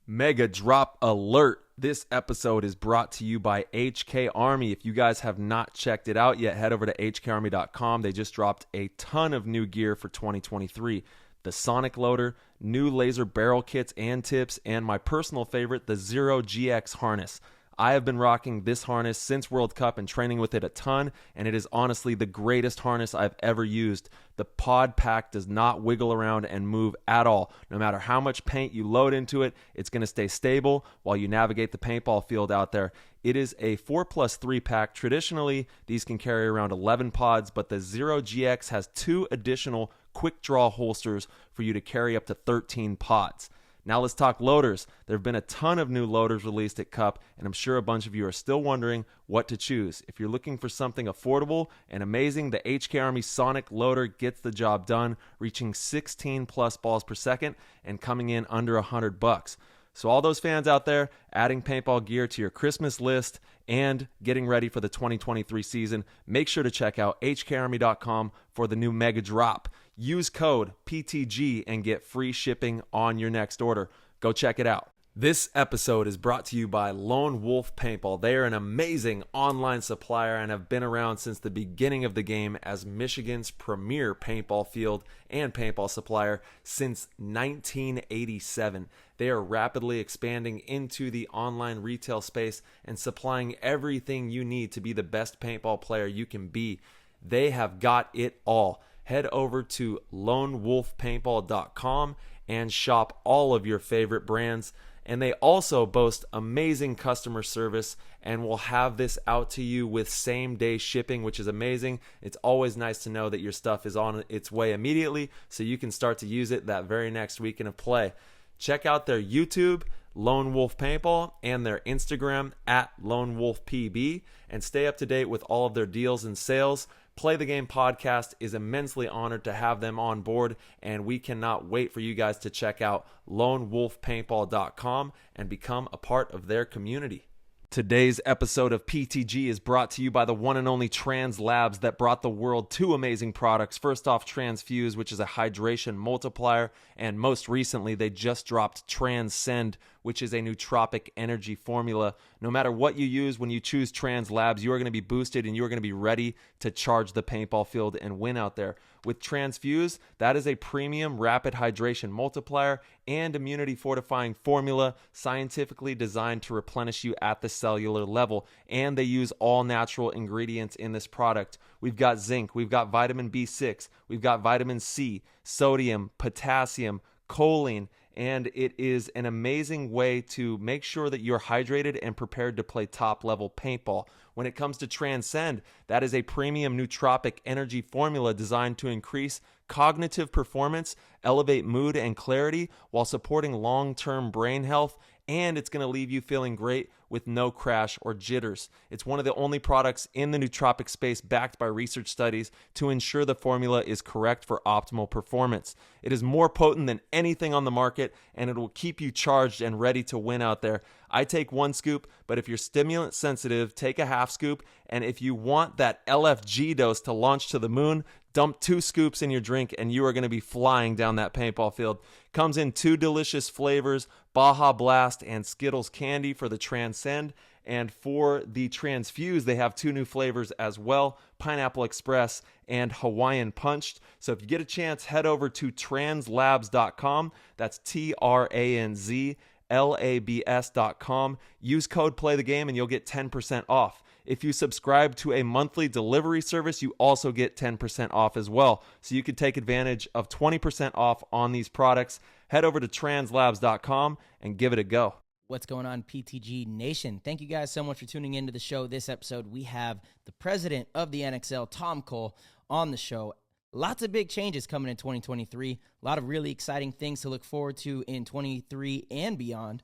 Mega drop alert. This episode is brought to you by HK Army. If you guys have not checked it out yet, head over to hkarmy.com. They just dropped a ton of new gear for 2023. The Sonic Loader, new laser barrel kits and tips, and my personal favorite, the Zero GX harness. I have been rocking this harness since World Cup and training with it a ton, and it is honestly the greatest harness I've ever used. The pod pack does not wiggle around and move at all. No matter how much paint you load into it, it's going to stay stable while you navigate the paintball field out there. It is a 4+3 pack. Traditionally, these can carry around 11 pods, but the Zero GX has 2 additional quick draw holsters for you to carry up to 13 pods. Now let's talk loaders. There have been a ton of new loaders released at Cup, and I'm sure a bunch of you are still wondering what to choose. If you're looking for something affordable and amazing, the HK Army Sonic Loader gets the job done, reaching 16 plus balls per second and coming in under $100. So all those fans out there adding paintball gear to your Christmas list and getting ready for the 2023 season, make sure to check out hkarmy.com for the new mega drop. Use code PTG and get free shipping on your next order. Go check it out. This episode is brought to you by Lone Wolf Paintball. They are an amazing online supplier and have been around since the beginning of the game as Michigan's premier paintball field and paintball supplier since 1987. They are rapidly expanding into the online retail space and supplying everything you need to be the best paintball player you can be. They have got it all. Head over to lonewolfpaintball.com and shop all of your favorite brands. And they also boast amazing customer service and will have this out to you with same-day shipping, which is amazing. It's always nice to know that your stuff is on its way immediately so you can start to use it that very next weekend of play. Check out their YouTube, Lone Wolf Paintball, and their Instagram @LoneWolfPB, and stay up to date with all of their deals and sales. Play the Game podcast is immensely honored to have them on board, and we cannot wait for you guys to check out lonewolfpaintball.com and become a part of their community. Today's episode of PTG is brought to you by the one and only Trans Labs that brought the world 2 amazing products. First off, Transfuse, which is a hydration multiplier, and most recently they just dropped Transcend, which is a nootropic energy formula. No matter what you use, when you choose Trans Labs, you are going to be boosted and you are going to be ready to charge the paintball field and win out there. With Transfuse, that is a premium rapid hydration multiplier and immunity fortifying formula scientifically designed to replenish you at the cellular level. And they use all natural ingredients in this product. We've got zinc, we've got vitamin B6, we've got vitamin C, sodium, potassium, choline, and it is an amazing way to make sure that you're hydrated and prepared to play top-level paintball. When it comes to Transcend, that is a premium nootropic energy formula designed to increase cognitive performance, elevate mood and clarity while supporting long-term brain health, and it's going to leave you feeling great with no crash or jitters. It's one of the only products in the nootropic space backed by research studies to ensure the formula is correct for optimal performance. It is more potent than anything on the market, and it will keep you charged and ready to win out there. I take 1 scoop, but if you're stimulant sensitive, take a half scoop, and if you want that LFG dose to launch to the moon, dump 2 scoops in your drink and you are going to be flying down that paintball field. Comes in 2 delicious flavors, Baja Blast and Skittles Candy for the Transcend. And for the Transfuse, they have 2 new flavors as well, Pineapple Express and Hawaiian Punched. So if you get a chance, head over to translabs.com. That's TRANZLABS.com. Use code PLAYTHEGAME and you'll get 10% off. If you subscribe to a monthly delivery service, you also get 10% off as well. So you could take advantage of 20% off on these products. Head over to translabs.com and give it a go. What's going on, PTG Nation? Thank you guys so much for tuning into the show. This episode, we have the president of the NXL, Tom Cole, on the show. Lots of big changes coming in 2023. A lot of really exciting things to look forward to in 23 and beyond.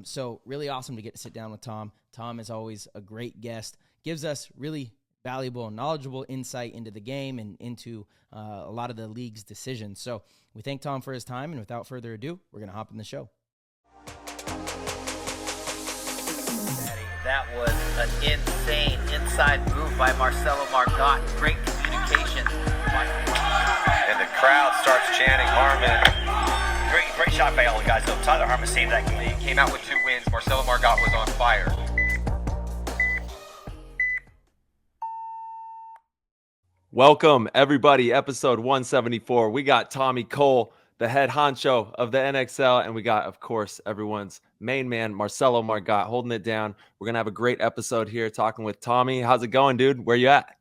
So really awesome to get to sit down with Tom. Tom is always a great guest. Gives us really valuable and knowledgeable insight into the game and into a lot of the league's decisions. So we thank Tom for his time, and without further ado, we're going to hop in the show. That was an insane inside move by Marcelo Margot. Great communication. And the crowd starts chanting Harmon. Great shot by all the guys, though. Tyler Harmon saved that game. He came out with 2 wins. Marcelo Margot was on fire. Welcome, everybody. Episode 174. We got Tommy Cole, the head honcho of the NXL, and we got, of course, everyone's main man, Marcelo Margot, holding it down. We're going to have a great episode here talking with Tommy. How's it going, dude? Where you at?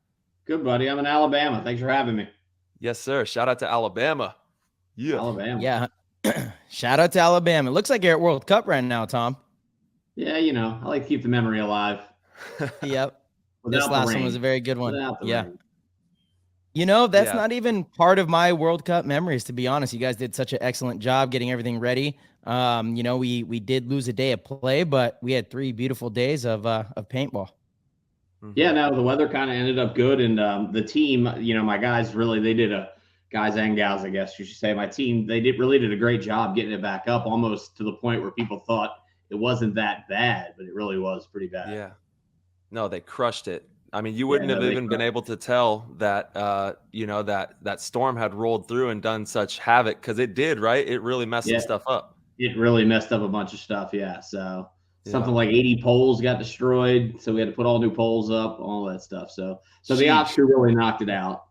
Good, buddy. I'm in Alabama. Thanks for having me. Yes, sir. Shout out to Alabama. Yeah. Alabama. Yeah. Shout out to Alabama. It looks like you're at World Cup right now, Tom. Yeah, I like to keep the memory alive. Yep. Without This the last rain. one was a very good one. Without the Yeah. rain. That's Yeah. not even part of my World Cup memories, to be honest. You guys did such an excellent job getting everything ready. We did lose a day of play, but we had 3 beautiful days of paintball. Yeah, no, the weather kind of ended up good. And the team, my guys guys and gals, I guess you should say, my team, they really did a great job getting it back up, almost to the point where people thought it wasn't that bad, but it really was pretty bad. Yeah. No, they crushed it. I mean, you wouldn't have they even been able to tell that, that storm had rolled through and done such havoc, because it did, right? It really messed some stuff up. It really messed up a bunch of stuff, yeah. So something Yeah. like 80 poles got destroyed, so we had to put all new poles up, all that stuff. So the Sheesh. ops crew really knocked it out.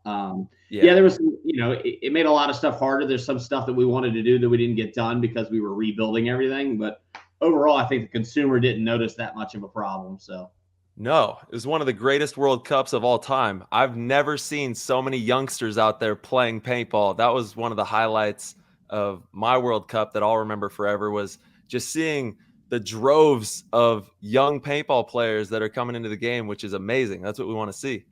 There was some, it made a lot of stuff harder. There's some stuff that we wanted to do that we didn't get done because we were rebuilding everything. But overall, I think the consumer didn't notice that much of a problem. So. No, it was one of the greatest World Cups of all time. I've never seen so many youngsters out there playing paintball. That was one of the highlights of my World Cup that I'll remember forever, was just seeing the droves of young paintball players that are coming into the game, which is amazing. That's what we want to see.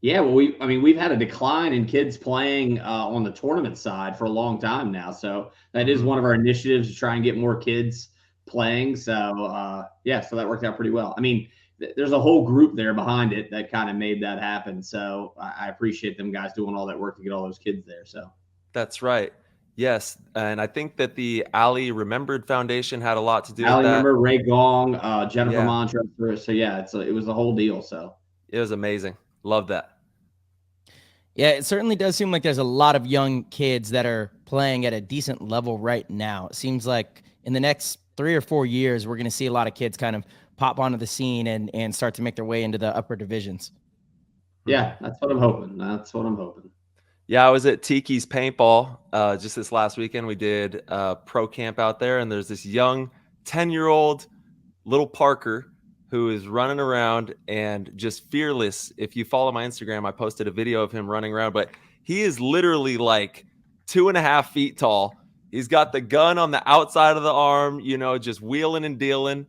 Yeah, well, we've had a decline in kids playing on the tournament side for a long time now. So that is one of our initiatives to try and get more kids playing. So, so that worked out pretty well. I mean, there's a whole group there behind it that kind of made that happen. So I appreciate them guys doing all that work to get all those kids there. So that's right. Yes. And I think that the Ali Remembered Foundation had a lot to do with Ali that. Remember, Ray Gong, Jennifer Montrose. So it was the whole deal. So it was amazing. Love that. Yeah, it certainly does seem like there's a lot of young kids that are playing at a decent level right now. It seems like in the next 3 or 4 years, we're going to see a lot of kids kind of pop onto the scene and start to make their way into the upper divisions. Yeah, that's what I'm hoping. Yeah, I was at Tiki's Paintball just this last weekend. We did pro camp out there, and there's this young 10-year-old little Parker who is running around and just fearless. If you follow my Instagram, I posted a video of him running around, but he is literally like 2.5 feet tall. He's got the gun on the outside of the arm, just wheeling and dealing.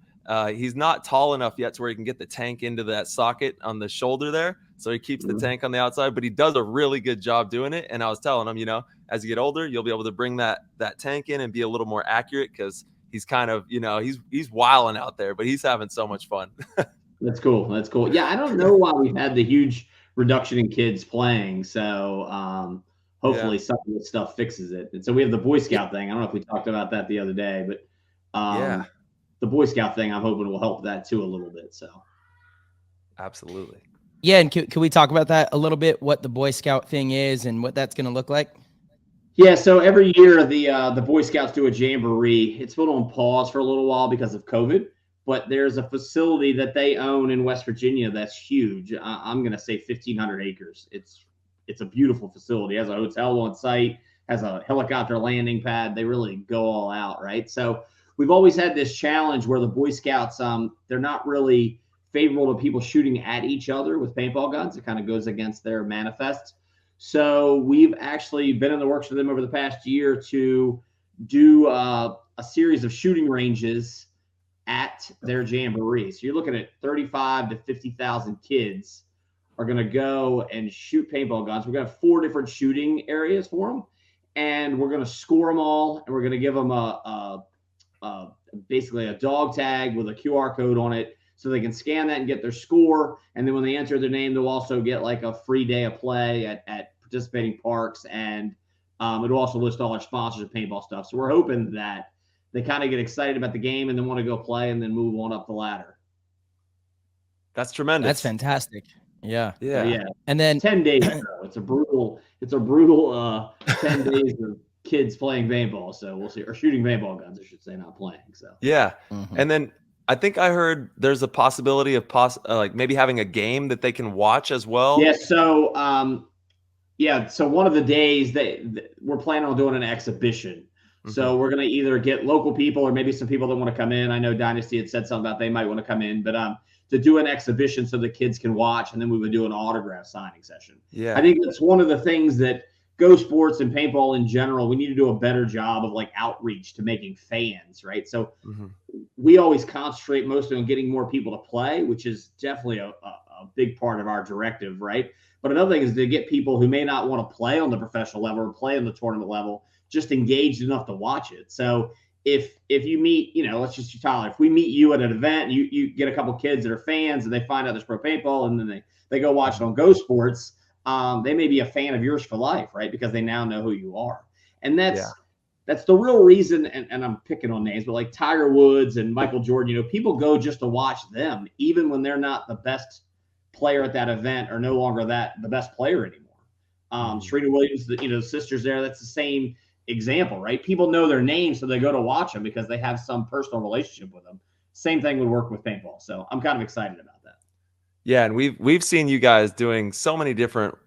He's not tall enough yet to where he can get the tank into that socket on the shoulder there. So he keeps the tank on the outside, but he does a really good job doing it. And I was telling him, as you get older, you'll be able to bring that tank in and be a little more accurate, because he's kind of, he's wilding out there, but he's having so much fun. That's cool. Yeah, I don't know why we've had the huge reduction in kids playing. So hopefully some of this stuff fixes it. And so we have the Boy Scout thing. I don't know if we talked about that the other day, but the Boy Scout thing, I'm hoping will help that too a little bit. So absolutely. Yeah, and can we talk about that a little bit, what the Boy Scout thing is and what that's going to look like? Yeah, so every year the Boy Scouts do a jamboree. It's put on pause for a little while because of COVID, but there's a facility that they own in West Virginia that's huge. I'm going to say 1,500 acres. It's a beautiful facility. It has a hotel on site, has a helicopter landing pad. They really go all out, right? So we've always had this challenge where the Boy Scouts, they're not really favorable to people shooting at each other with paintball guns. It kind of goes against their manifest. So we've actually been in the works with them over the past year to do a series of shooting ranges at their jamboree. So you're looking at 35 to 50,000 kids are going to go and shoot paintball guns. We're going to have 4 different shooting areas for them, and we're going to score them all, and we're going to give them basically a dog tag with a QR code on it, so they can scan that and get their score. And then when they enter their name, they'll also get like a free day of play at participating parks. And it'll also list all our sponsors of paintball stuff. So we're hoping that they kind of get excited about the game and then want to go play and then move on up the ladder. That's tremendous. That's fantastic. Yeah. Yeah. Yeah. And then 10 days. It's a brutal 10 days kids playing paintball. So we'll see, or shooting paintball guns, I should say, not playing. So Yeah. And then I think I heard there's a possibility of like maybe having a game that they can watch as well. yeah. So so one of the days we're planning on doing an exhibition. So we're going to either get local people or maybe some people that want to come in. I know Dynasty had said something about they might want to come in, but to do an exhibition so the kids can watch, and then we would do an autograph signing session. Yeah. I think that's one of the things that Go Sports and paintball in general, we need to do a better job of like outreach to making fans, right? So we always concentrate mostly on getting more people to play, which is definitely a big part of our directive, right? But another thing is to get people who may not want to play on the professional level or play on the tournament level just engaged enough to watch it. So if you meet, let's just use Tyler, if we meet you at an event, you get a couple kids that are fans and they find out there's pro paintball and then they go watch it on Go Sports, they may be a fan of yours for life, right? Because they now know who you are. And that's the real reason, and I'm picking on names, but like Tiger Woods and Michael Jordan, people go just to watch them, even when they're not the best player at that event or no longer the best player anymore. Serena Williams, the sisters there, that's the same example, right? People know their names, so they go to watch them because they have some personal relationship with them. Same thing would work with paintball. So I'm kind of excited about that. Yeah, and we've seen you guys doing so many different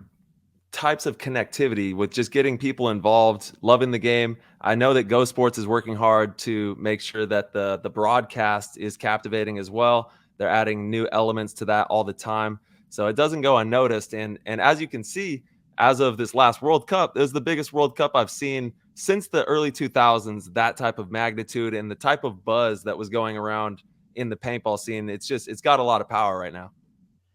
types of connectivity with just getting people involved, loving the game. I know that Go Sports is working hard to make sure that the broadcast is captivating as well. They're adding new elements to that all the time, so it doesn't go unnoticed. And as you can see, as of this last World Cup, it was the biggest World Cup I've seen since the early 2000s. That type of magnitude and the type of buzz that was going around in the paintball scene, it's got a lot of power right now.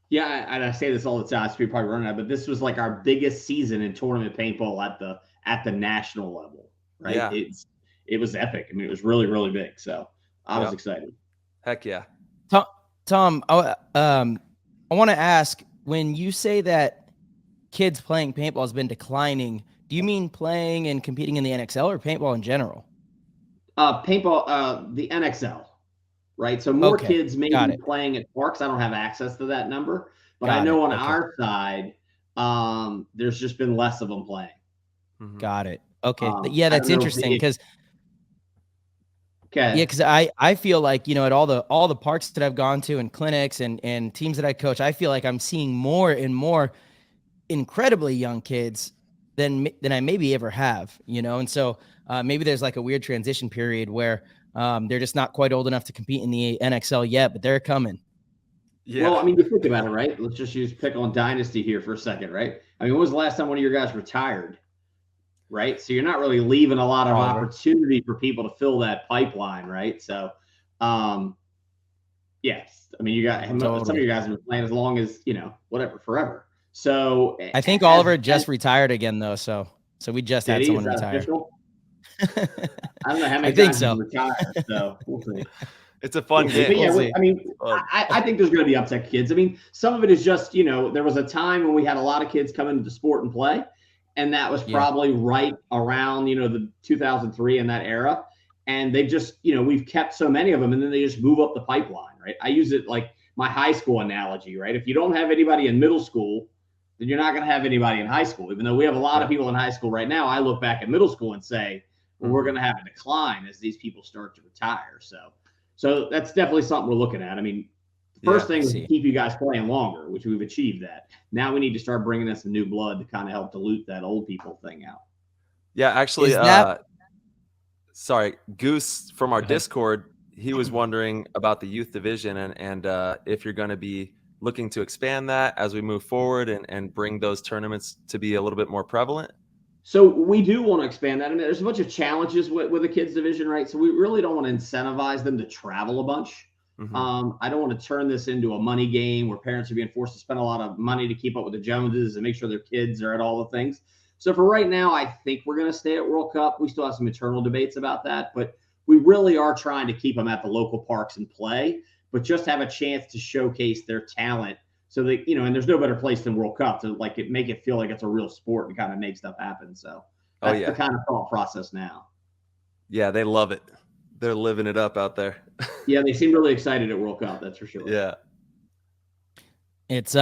Yeah, and I say this all the time, so we're probably running out, but this was like our biggest season in tournament paintball at the national level, right? Yeah. It was epic. I mean, it was really, really big. So I was excited. Heck yeah. Tom, I want to ask, when you say that kids playing paintball has been declining, do you mean playing and competing in the NXL or paintball in general? Paintball, the NXL. Right. So more kids may be playing at parks. I don't have access to that number, but I know on our side, there's just been less of them playing. Got it. Okay. Yeah, that's interesting because I feel like, at all the parks that I've gone to and clinics and teams that I coach, I feel like I'm seeing more and more incredibly young kids than I maybe ever have, and so maybe there's like a weird transition period where they're just not quite old enough to compete in the NXL yet, but they're coming. Yeah. Well, I mean, you think about it, right? Let's just pick on Dynasty here for a second, right? I mean, when was the last time one of your guys retired? Right. So you're not really leaving a lot of opportunity for people to fill that pipeline, right? So, yes. I mean, you got some of your guys have been playing as long as, whatever, forever. So I think Oliver just retired again, though. So we just had someone retire. I don't know how many times he's retired, so we'll see. It's a fun game. But yeah, I mean, I think there's going to be upset kids. I mean, some of it is just, there was a time when we had a lot of kids come into the sport and play, and that was probably right around, the 2003 and that era. And they just, we've kept so many of them, and then they just move up the pipeline, right? I use it like my high school analogy, right? If you don't have anybody in middle school, then you're not going to have anybody in high school. Even though we have a lot of people in high school right now, I look back at middle school and say, well, we're going to have a decline as these people start to retire. So that's definitely something we're looking at. I mean, first thing is to keep you guys playing longer, which we've achieved that. Now we need to start bringing in some new blood to kind of help dilute that old people thing out. Yeah, actually, Goose from our Discord, he was wondering about the youth division and if you're going to be looking to expand that as we move forward and bring those tournaments to be a little bit more prevalent. So we do want to expand that. I mean, there's a bunch of challenges with the kids division, right? So we really don't want to incentivize them to travel a bunch. I don't want to turn this into a money game where parents are being forced to spend a lot of money to keep up with the Joneses and make sure their kids are at all the things. So for right now, I think we're going to stay at World Cup. We still have some internal debates about that, but we really are trying to keep them at the local parks and play, but just have a chance to showcase their talent. So that, and there's no better place than World Cup to make it feel like it's a real sport and kind of make stuff happen. So that's the kind of thought process now. Yeah, they love it. They're living it up out there. Yeah, they seem really excited at World Cup. That's for sure. Yeah. It's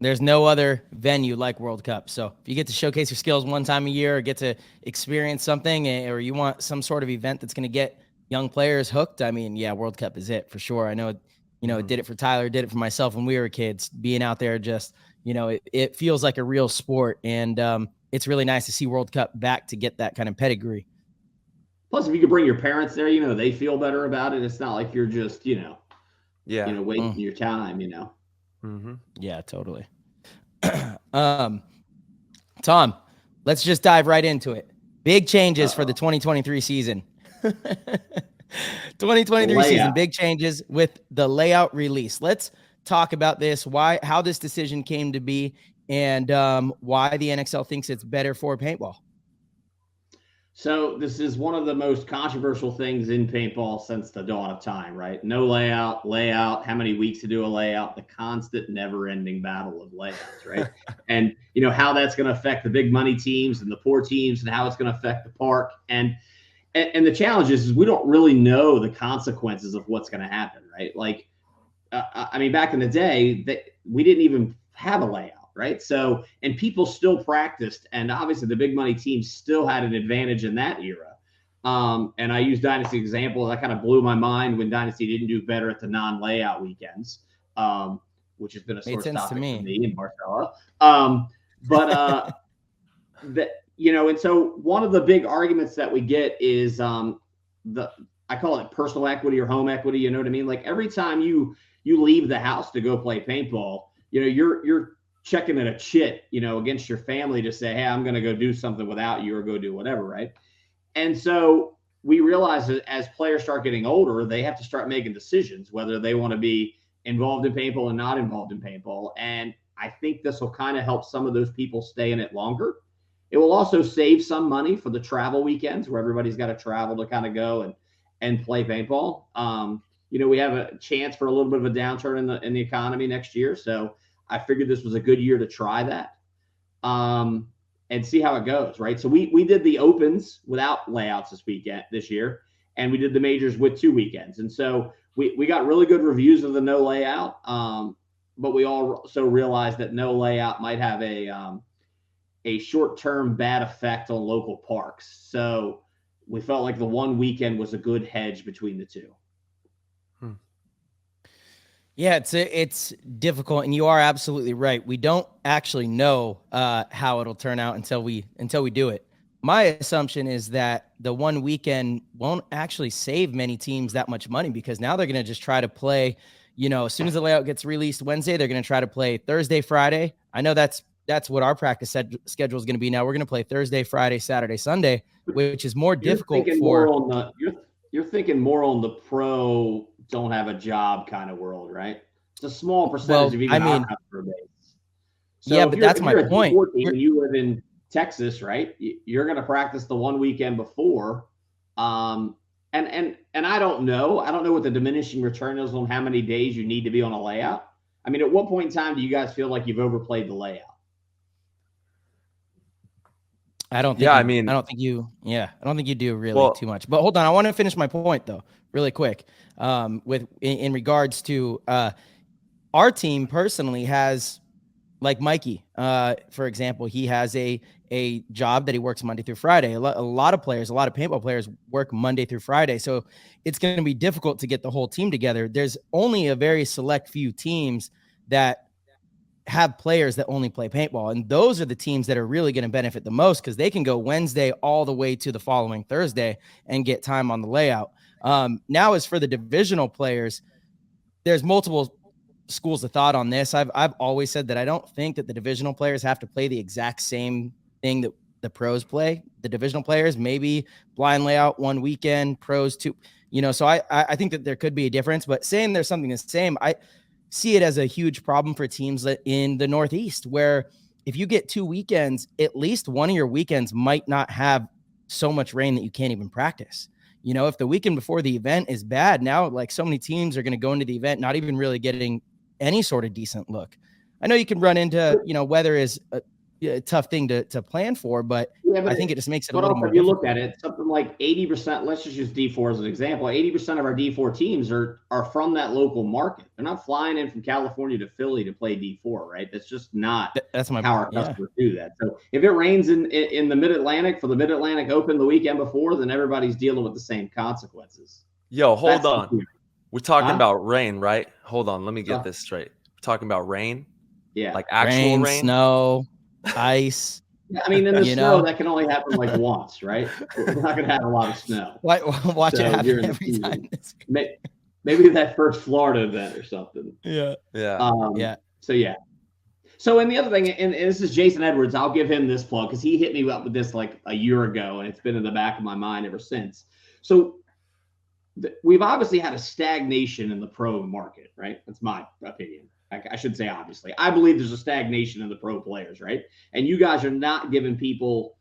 There's no other venue like World Cup. So if you get to showcase your skills one time a year or get to experience something, or you want some sort of event that's going to get young players hooked, I mean, yeah, World Cup is it for sure. I know, it did it for Tyler, did it for myself when we were kids, being out there just, it feels like a real sport. And it's really nice to see World Cup back to get that kind of pedigree. Plus, if you could bring your parents there, they feel better about it. It's not like you're just, wasting your time, Mm-hmm. Yeah, totally. Tom, let's just dive right into it. Big changes for the 2023 season. 2023 season, big changes with the layout release. Let's talk about this, how this decision came to be, and why the NXL thinks it's better for paintball. So this is one of the most controversial things in paintball since the dawn of time, right? No layout, how many weeks to do a layout, the constant never-ending battle of layouts, right? And, how that's going to affect the big money teams and the poor teams and how it's going to affect the park. And the challenge is we don't really know the consequences of what's going to happen, right? Like, back in the day, we didn't even have a layout. Right. So, and people still practiced, and obviously the big money teams still had an advantage in that era. And I use Dynasty example. That kind of blew my mind when Dynasty didn't do better at the non-layout weekends, which has been a sore topic for me and Marcella. And so one of the big arguments that we get is I call it personal equity or home equity. You know what I mean? Like every time you leave the house to go play paintball, you're checking at a chit, against your family to say, hey, I'm going to go do something without you or go do whatever, right? And so we realize that as players start getting older, they have to start making decisions, whether they want to be involved in paintball and not involved in paintball. And I think this will kind of help some of those people stay in it longer. It will also save some money for the travel weekends where everybody's got to travel to kind of go and play paintball. We have a chance for a little bit of a downturn in the economy next year. So I figured this was a good year to try that and see how it goes, right? So we did the opens without layouts this year, and we did the majors with 2 weekends. And so we got really good reviews of the no layout, but we also realized that no layout might have a short-term bad effect on local parks. So we felt like the 1 weekend was a good hedge between the two. Yeah, it's difficult, and you are absolutely right. We don't actually know how it'll turn out until we do it. My assumption is that the 1 weekend won't actually save many teams that much money, because now they're going to just try to play, as soon as the layout gets released Wednesday, they're going to try to play Thursday, Friday. I know that's what our practice schedule is going to be now. We're going to play Thursday, Friday, Saturday, Sunday, which is more difficult you're thinking more on the pro don't have a job kind of world, right? It's a small percentage of even our customer base. So yeah, but that's my point. When you live in Texas, right? You're going to practice the 1 weekend before. And I don't know. I don't know what the diminishing return is on how many days you need to be on a layout. At what point in time do you guys feel like you've overplayed the layout? I don't think you do really too much. But hold on, I want to finish my point though, really quick. In regards to our team personally has, like Mikey, for example, he has a job that he works Monday through Friday. A lot of paintball players work Monday through Friday. So it's going to be difficult to get the whole team together. There's only a very select few teams that have players that only play paintball. And those are the teams that are really going to benefit the most, because they can go Wednesday all the way to the following Thursday and get time on the layout. Now, as for the divisional players, there's multiple schools of thought on this. I've always said that I don't think that the divisional players have to play the exact same thing that the pros play. The divisional players, maybe blind layout 1 weekend, pros 2, so I think that there could be a difference, but saying there's something the same, I see it as a huge problem for teams in the Northeast, where if you get 2 weekends, at least one of your weekends might not have so much rain that you can't even practice. If the weekend before the event is bad, now like so many teams are going to go into the event not even really getting any sort of decent look. I know you can run into, weather is tough thing to plan for, but I think it just makes it a little more difficult. If you difficult. look at it, something like 80%, let's just use D4 as an example, 80% of our D4 teams are from that local market. They're not flying in from California to Philly to play D4, right? That's just not how our customers do that. So if it rains in the Mid-Atlantic for the Mid-Atlantic Open the weekend before, then everybody's dealing with the same consequences. Yo, hold on. We're talking about rain, right? Hold on. Let me get this straight. We're talking about rain? Yeah. Like actual rain? Snow, ice. Yeah, I mean, in the snow, that can only happen like once, right? We're not going to have a lot of snow. Watch it happen every time. Maybe that first Florida event or something. Yeah. So, and the other thing, and this is Jason Edwards, I'll give him this plug because he hit me up with this like a year ago, and it's been in the back of my mind ever since. So we've obviously had a stagnation in the pro market, right? That's my opinion. I should say, obviously. I believe there's a stagnation in the pro players, right? And you guys are not giving people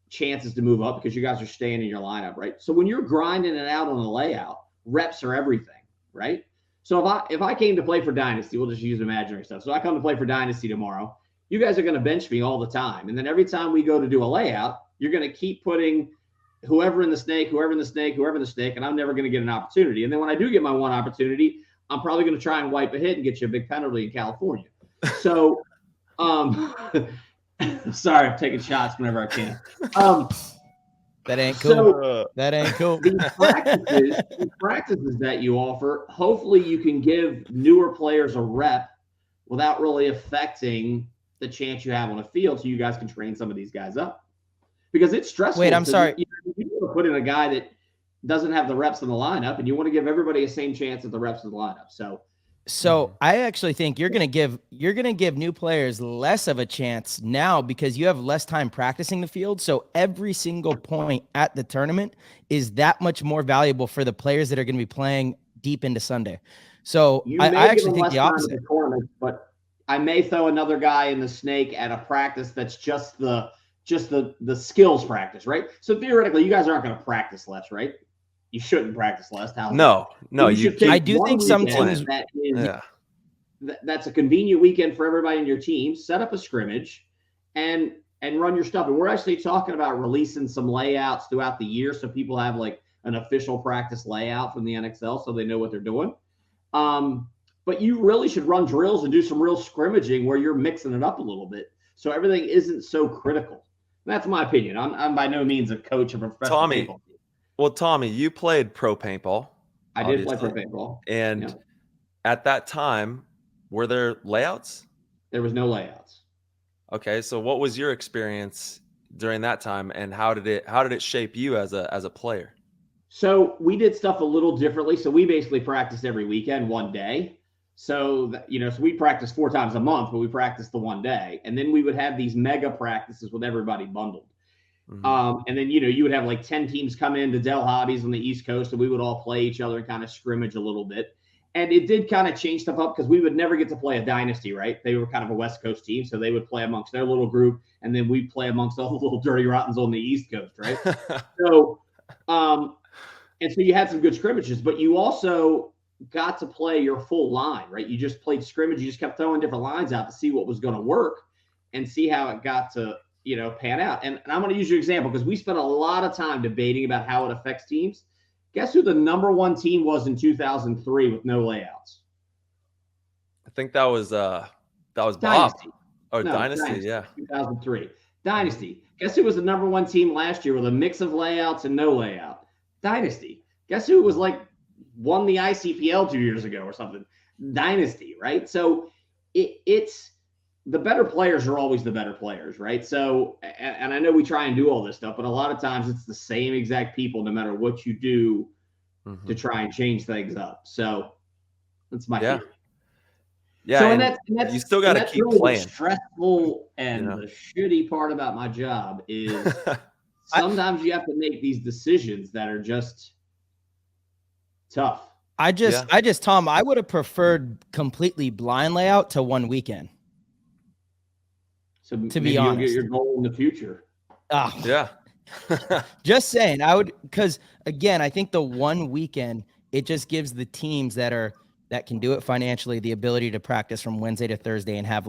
chances to move up because you guys are staying in your lineup, right? So when you're grinding it out on a layout, reps are everything, right? So if I came to play for Dynasty, we'll just use imaginary stuff. So I come to play for Dynasty tomorrow, you guys are going to bench me all the time. And then every time we go to do a layout, you're going to keep putting whoever in the snake, and I'm never going to get an opportunity. And then when I do get my one opportunity, I'm probably going to try and wipe a hit and get you a big penalty in California. So, sorry, I'm taking shots whenever I can. That ain't cool. That ain't cool. The practices that you offer, hopefully you can give newer players a rep without really affecting the chance you have on the field, so you guys can train some of these guys up. Because it's stressful. Wait, I'm sorry. You want to put in a guy that doesn't have the reps in the lineup, and you want to give everybody the same chance at the reps in the lineup. So I actually think you're going to give new players less of a chance now because you have less time practicing the field. So every single point at the tournament is that much more valuable for the players that are going to be playing deep into Sunday. So I actually think the opposite. But I may throw another guy in the snake at a practice that's just the skills practice, right? So theoretically, you guys aren't going to practice less, right? You shouldn't practice less. No. I do think some teams that's a convenient weekend for everybody in your team. Set up a scrimmage and run your stuff. And we're actually talking about releasing some layouts throughout the year so people have like an official practice layout from the NXL so they know what they're doing. But you really should run drills and do some real scrimmaging where you're mixing it up a little bit so everything isn't so critical. And that's my opinion. I'm by no means a coach of a professional paintball. Well, Tommy, you played pro paintball. I did play pro paintball. And at that time, were there layouts? There was no layouts. Okay, so what was your experience during that time, and how did it shape you as a player? So we did stuff a little differently. So we basically practiced every weekend, one day. So so we practiced 4 times a month, but we practiced the one day, and then we would have these mega practices with everybody bundled. Mm-hmm. And then, you would have like 10 teams come into Dell Hobbies on the East Coast, and we would all play each other and kind of scrimmage a little bit. And it did kind of change stuff up because we would never get to play a dynasty, right? They were kind of a West Coast team, so they would play amongst their little group, and then we'd play amongst all the little dirty rottens on the East Coast, right? So you had some good scrimmages, but you also got to play your full line, right? You just played scrimmage. You just kept throwing different lines out to see what was going to work and see how it got to pan out. And I'm going to use your example because we spent a lot of time debating about how it affects teams. Guess who the number one team was in 2003 with no layouts? I think that was Bob. Dynasty. Oh, no, Dynasty, yeah. 2003. Dynasty. Guess who was the number one team last year with a mix of layouts and no layout? Dynasty. Guess who was won the ICPL 2 years ago or something? Dynasty, right? So it's the better players are always the better players, right? So, and I know we try and do all this stuff, but a lot of times it's the same exact people, no matter what you do to try and change things up. So that's my theory. Yeah. So, and that's you still got to keep really playing. The stressful and the shitty part about my job is sometimes you have to make these decisions that are just tough. Tom, I would have preferred completely blind layout to one weekend. So to be honest, you'll get your goal in the future. Oh. Yeah. Just saying, because again, I think the one weekend, it just gives the teams that can do it financially the ability to practice from Wednesday to Thursday and have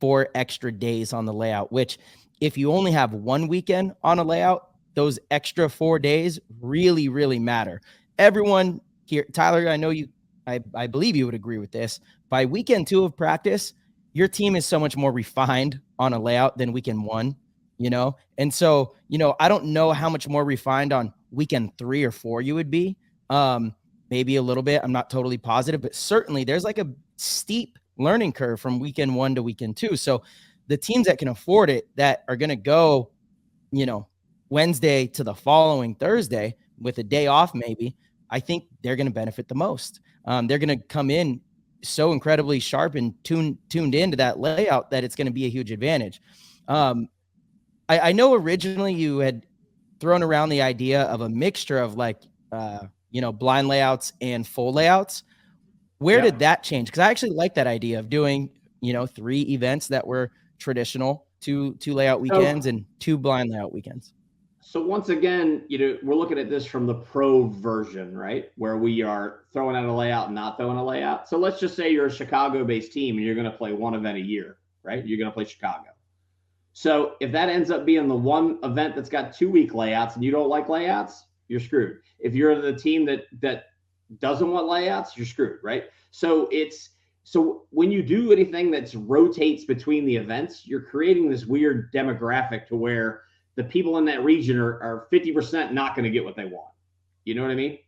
4 extra days on the layout, which if you only have one weekend on a layout, those extra 4 days really, really matter. Everyone here, Tyler, I know I believe you would agree with this. By weekend 2 of practice, your team is so much more refined on a layout than weekend 1, And so, I don't know how much more refined on weekend 3 or 4 you would be. Maybe a little bit. I'm not totally positive, but certainly there's like a steep learning curve from weekend 1 to weekend 2. So the teams that can afford it, that are going to go, Wednesday to the following Thursday with a day off, maybe, I think they're going to benefit the most. They're going to come in so incredibly sharp and tuned into that layout that it's going to be a huge advantage. I know originally you had thrown around the idea of a mixture of blind layouts and full layouts. Where did that change? Because I actually like that idea of doing, 3 events that were traditional, two layout weekends and 2 blind layout weekends. So once again, we're looking at this from the pro version, right? Where we are throwing out a layout and not throwing a layout. So let's just say you're a Chicago-based team and you're going to play one event a year, right? You're going to play Chicago. So if that ends up being the one event that's got 2-week layouts and you don't like layouts, you're screwed. If you're the team that doesn't want layouts, you're screwed, right? So when you do anything that rotates between the events, you're creating this weird demographic to where the people in that region are 50% not going to get what they want. You know what I mean?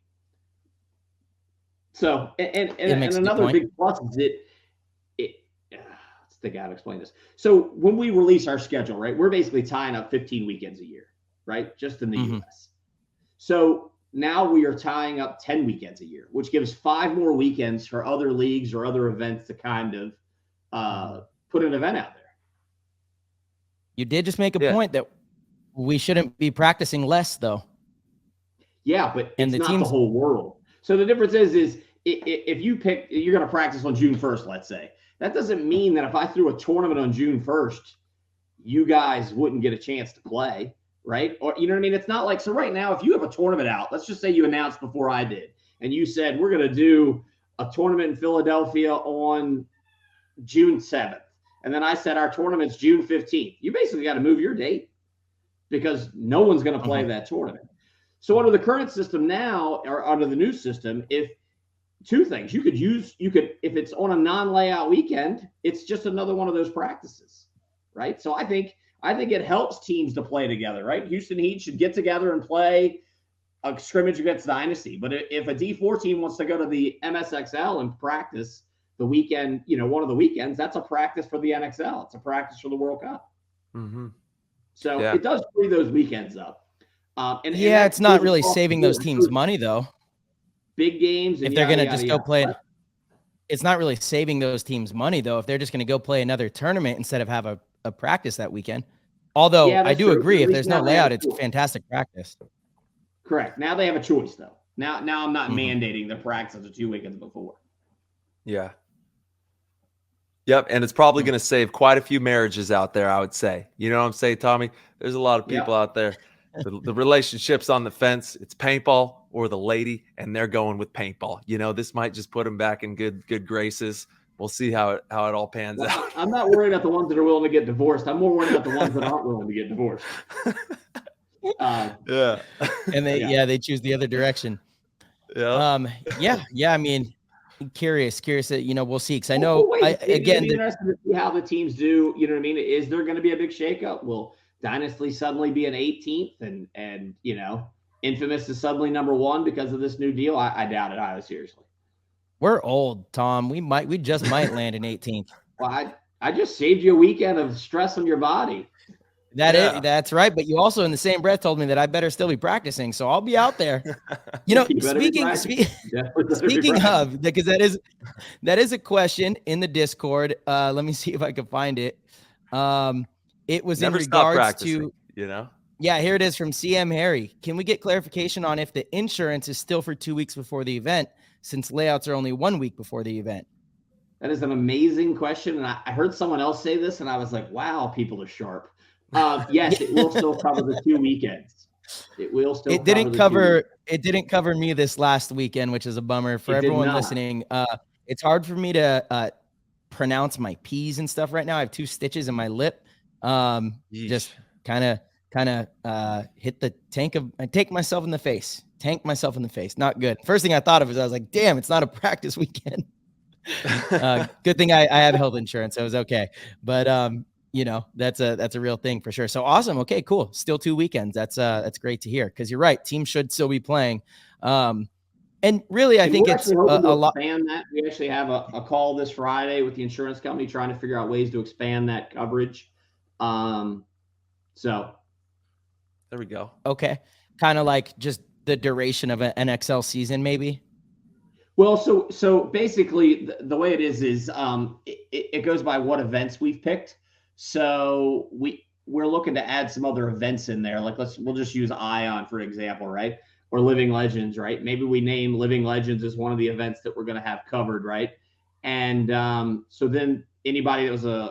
So, and another big plus is let's think how to explain this. So when we release our schedule, right, we're basically tying up 15 weekends a year, right? Just in the US. So now we are tying up 10 weekends a year, which gives 5 more weekends for other leagues or other events to kind of put an event out there. You did just make a point that we shouldn't be practicing less, though. Yeah, but it's not the whole world. So the difference is if you pick, you're going to practice on June 1st, let's say. That doesn't mean that if I threw a tournament on June 1st, you guys wouldn't get a chance to play, right? Or, you know what I mean? It's not like, so right now, if you have a tournament out, let's just say you announced before I did, and you said, we're going to do a tournament in Philadelphia on June 7th. And then I said, our tournament's June 15th. You basically got to move your date, because no one's going to play that tournament. So under the current system now, or under the new system, if 2 things, you could, if it's on a non-layout weekend, it's just another one of those practices, right? So I think it helps teams to play together, right? Houston Heat should get together and play a scrimmage against Dynasty. But if a D4 team wants to go to the MSXL and practice the weekend, one of the weekends, that's a practice for the NXL. It's a practice for the World Cup. Mm-hmm. So it does free those weekends up. And it's not really saving those teams money, though. Big games. If they're going to just go play, it's not really saving those teams money, though, if they're just going to go play another tournament instead of have a practice that weekend. Although I do agree, if there's no layout, it's fantastic practice. Correct. Now they have a choice, though. Now I'm not mandating the practice of 2 weekends before. Yeah. Yep, and it's probably going to save quite a few marriages out there, I would say. You know what I'm saying, Tommy? There's a lot of people out there. The relationship's on the fence. It's paintball or the lady, and they're going with paintball. This might just put them back in good graces. We'll see how it all pans out. I'm not worried about the ones that are willing to get divorced. I'm more worried about the ones that aren't willing to get divorced. And they choose the other direction. I mean, curious that we'll see, because I know again, interested to see how the teams do. You know what I mean? Is there going to be a big shakeup? Will Dynasty suddenly be an 18th and Infamous is suddenly number 1 because of this new deal? I doubt it. Seriously, we're old, Tom. We just might land an 18th. Well, I just saved you a weekend of stress on your body. That's right. But you also, in the same breath, told me that I better still be practicing. So I'll be out there. Speaking of, because that is a question in the Discord. Let me see if I can find it. It was in regards to, Yeah, here it is from CM Harry. Can we get clarification on if the insurance is still for 2 weeks before the event, since layouts are only 1 week before the event? That is an amazing question. And I heard someone else say this, and I was like, wow, people are sharp. Yes, it will still cover the 2 weekends. It will still. It didn't cover me this last weekend, which is a bummer for everyone listening. It's hard for me to pronounce my P's and stuff right now. I have 2 stitches in my lip. Just kind of hit the tank of, I tank myself in the face. Not good. First thing I thought of is I was like, damn, it's not a practice weekend. Good thing I have health insurance. So it was okay. But, you know, that's a real thing for sure. So awesome. Okay, cool. Still 2 weekends. That's great to hear. Cause you're right. Teams should still be playing. And really, I think it's a lot. Expand that. We actually have a call this Friday with the insurance company trying to figure out ways to expand that coverage. So there we go. Okay. Kind of like just the duration of an NXL season, maybe. Well, so basically the way it is it goes by what events we've picked. So we're looking to add some other events in there. Like we'll just use Ion for example, right? Or Living Legends, right? Maybe we name Living Legends as one of the events that we're going to have covered, right? And so then anybody that was an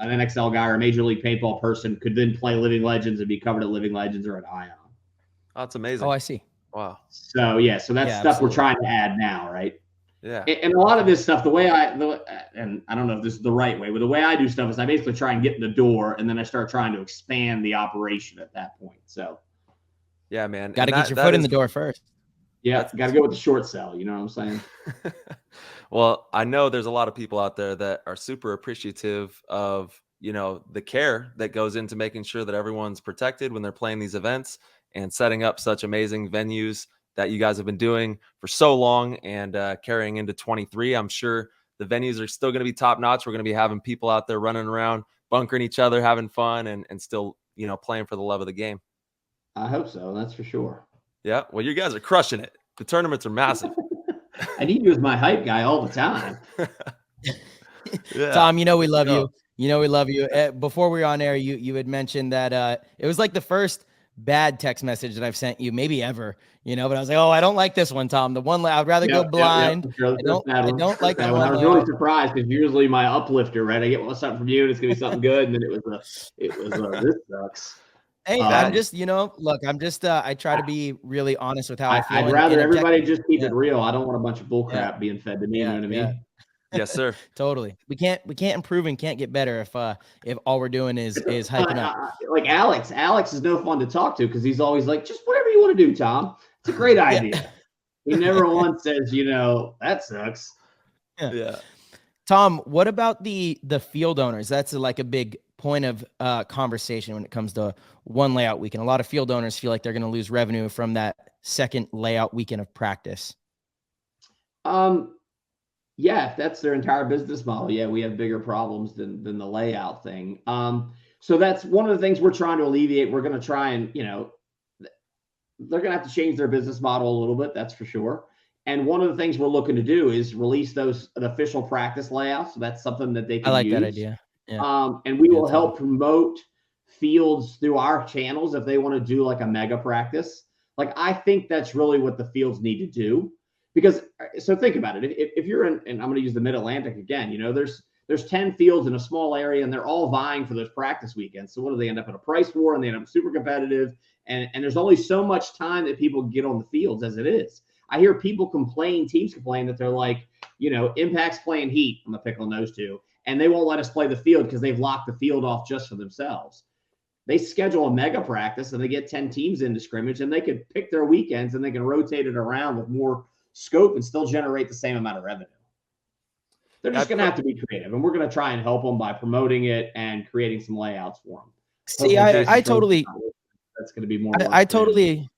NXL guy or a Major League Paintball person could then play Living Legends and be covered at Living Legends or at Ion. Oh, that's amazing. Oh, I see. Wow. So that's stuff absolutely. We're trying to add now, right? Yeah. And a lot of this stuff, and I don't know if this is the right way, but the way I do stuff is I basically try and get in the door, and then I start trying to expand the operation at that point. So. Yeah, man. Got to get your foot in the door first. Yeah, got to go with the short sell. You know what I'm saying? Well, I know there's a lot of people out there that are super appreciative of, you know, the care that goes into making sure that everyone's protected when they're playing these events and setting up such amazing venues that you guys have been doing for so long and carrying into 23. I'm sure the venues are still going to be top notch. We're going to be having people out there running around, bunkering each other, having fun, and still, you know, playing for the love of the game. I hope so. That's for sure. Yeah. Well, you guys are crushing it. The tournaments are massive. I need you as my hype guy all the time. Yeah. Tom, you know we love you. You know we love you. Before we were on air, you had mentioned that it was like the first bad text message that I've sent you, maybe ever. You know, but I was like, oh, I don't like this one, Tom. The one I'd rather go blind. Sure. I don't like that one. I was really surprised because usually my uplifter, right? I get something from you, and it's gonna be something good, and then it was this sucks. Hey, I'm just, you know, look, I'm just, I try to be really honest with how I feel. I'd rather everybody just keep it real. I don't want a bunch of bull crap being fed to me. You know what I mean? Yes, sir. Totally. We can't improve and can't get better if all we're doing is hyping up. Like Alex is no fun to talk to because he's always like, just whatever you want to do, Tom. It's a great idea. He never once says, you know, that sucks. Yeah. Tom, what about the field owners? That's like a big point of conversation when it comes to one layout weekend. A lot of field owners feel like they're going to lose revenue from that second layout weekend of practice. Yeah, if that's their entire business model, yeah, we have bigger problems than the layout thing. So that's one of the things we're trying to alleviate. We're going to try and, you know, they're going to have to change their business model a little bit, that's for sure. And one of the things we're looking to do is release an official practice layouts. So that's something that they can use. I like that idea. Yeah. And we will help promote fields through our channels if they want to do like a mega practice. Like, I think that's really what the fields need to do. Because, so think about it. If you're in, and I'm going to use the Mid-Atlantic again, you know, there's 10 fields in a small area and they're all vying for those practice weekends. So what do they end up in a price war, and they end up super competitive. And there's only so much time that people get on the fields as it is. I hear teams complain that they're like, you know, Impact's playing Heat. I'm going to pick on those two. And they won't let us play the field because they've locked the field off just for themselves. They schedule a mega practice and they get 10 teams into scrimmage, and they could pick their weekends and they can rotate it around with more scope and still generate the same amount of revenue. They're just going to have to be creative, and we're going to try and help them by promoting it and creating some layouts for them. See, I totally, that's going to be more. I totally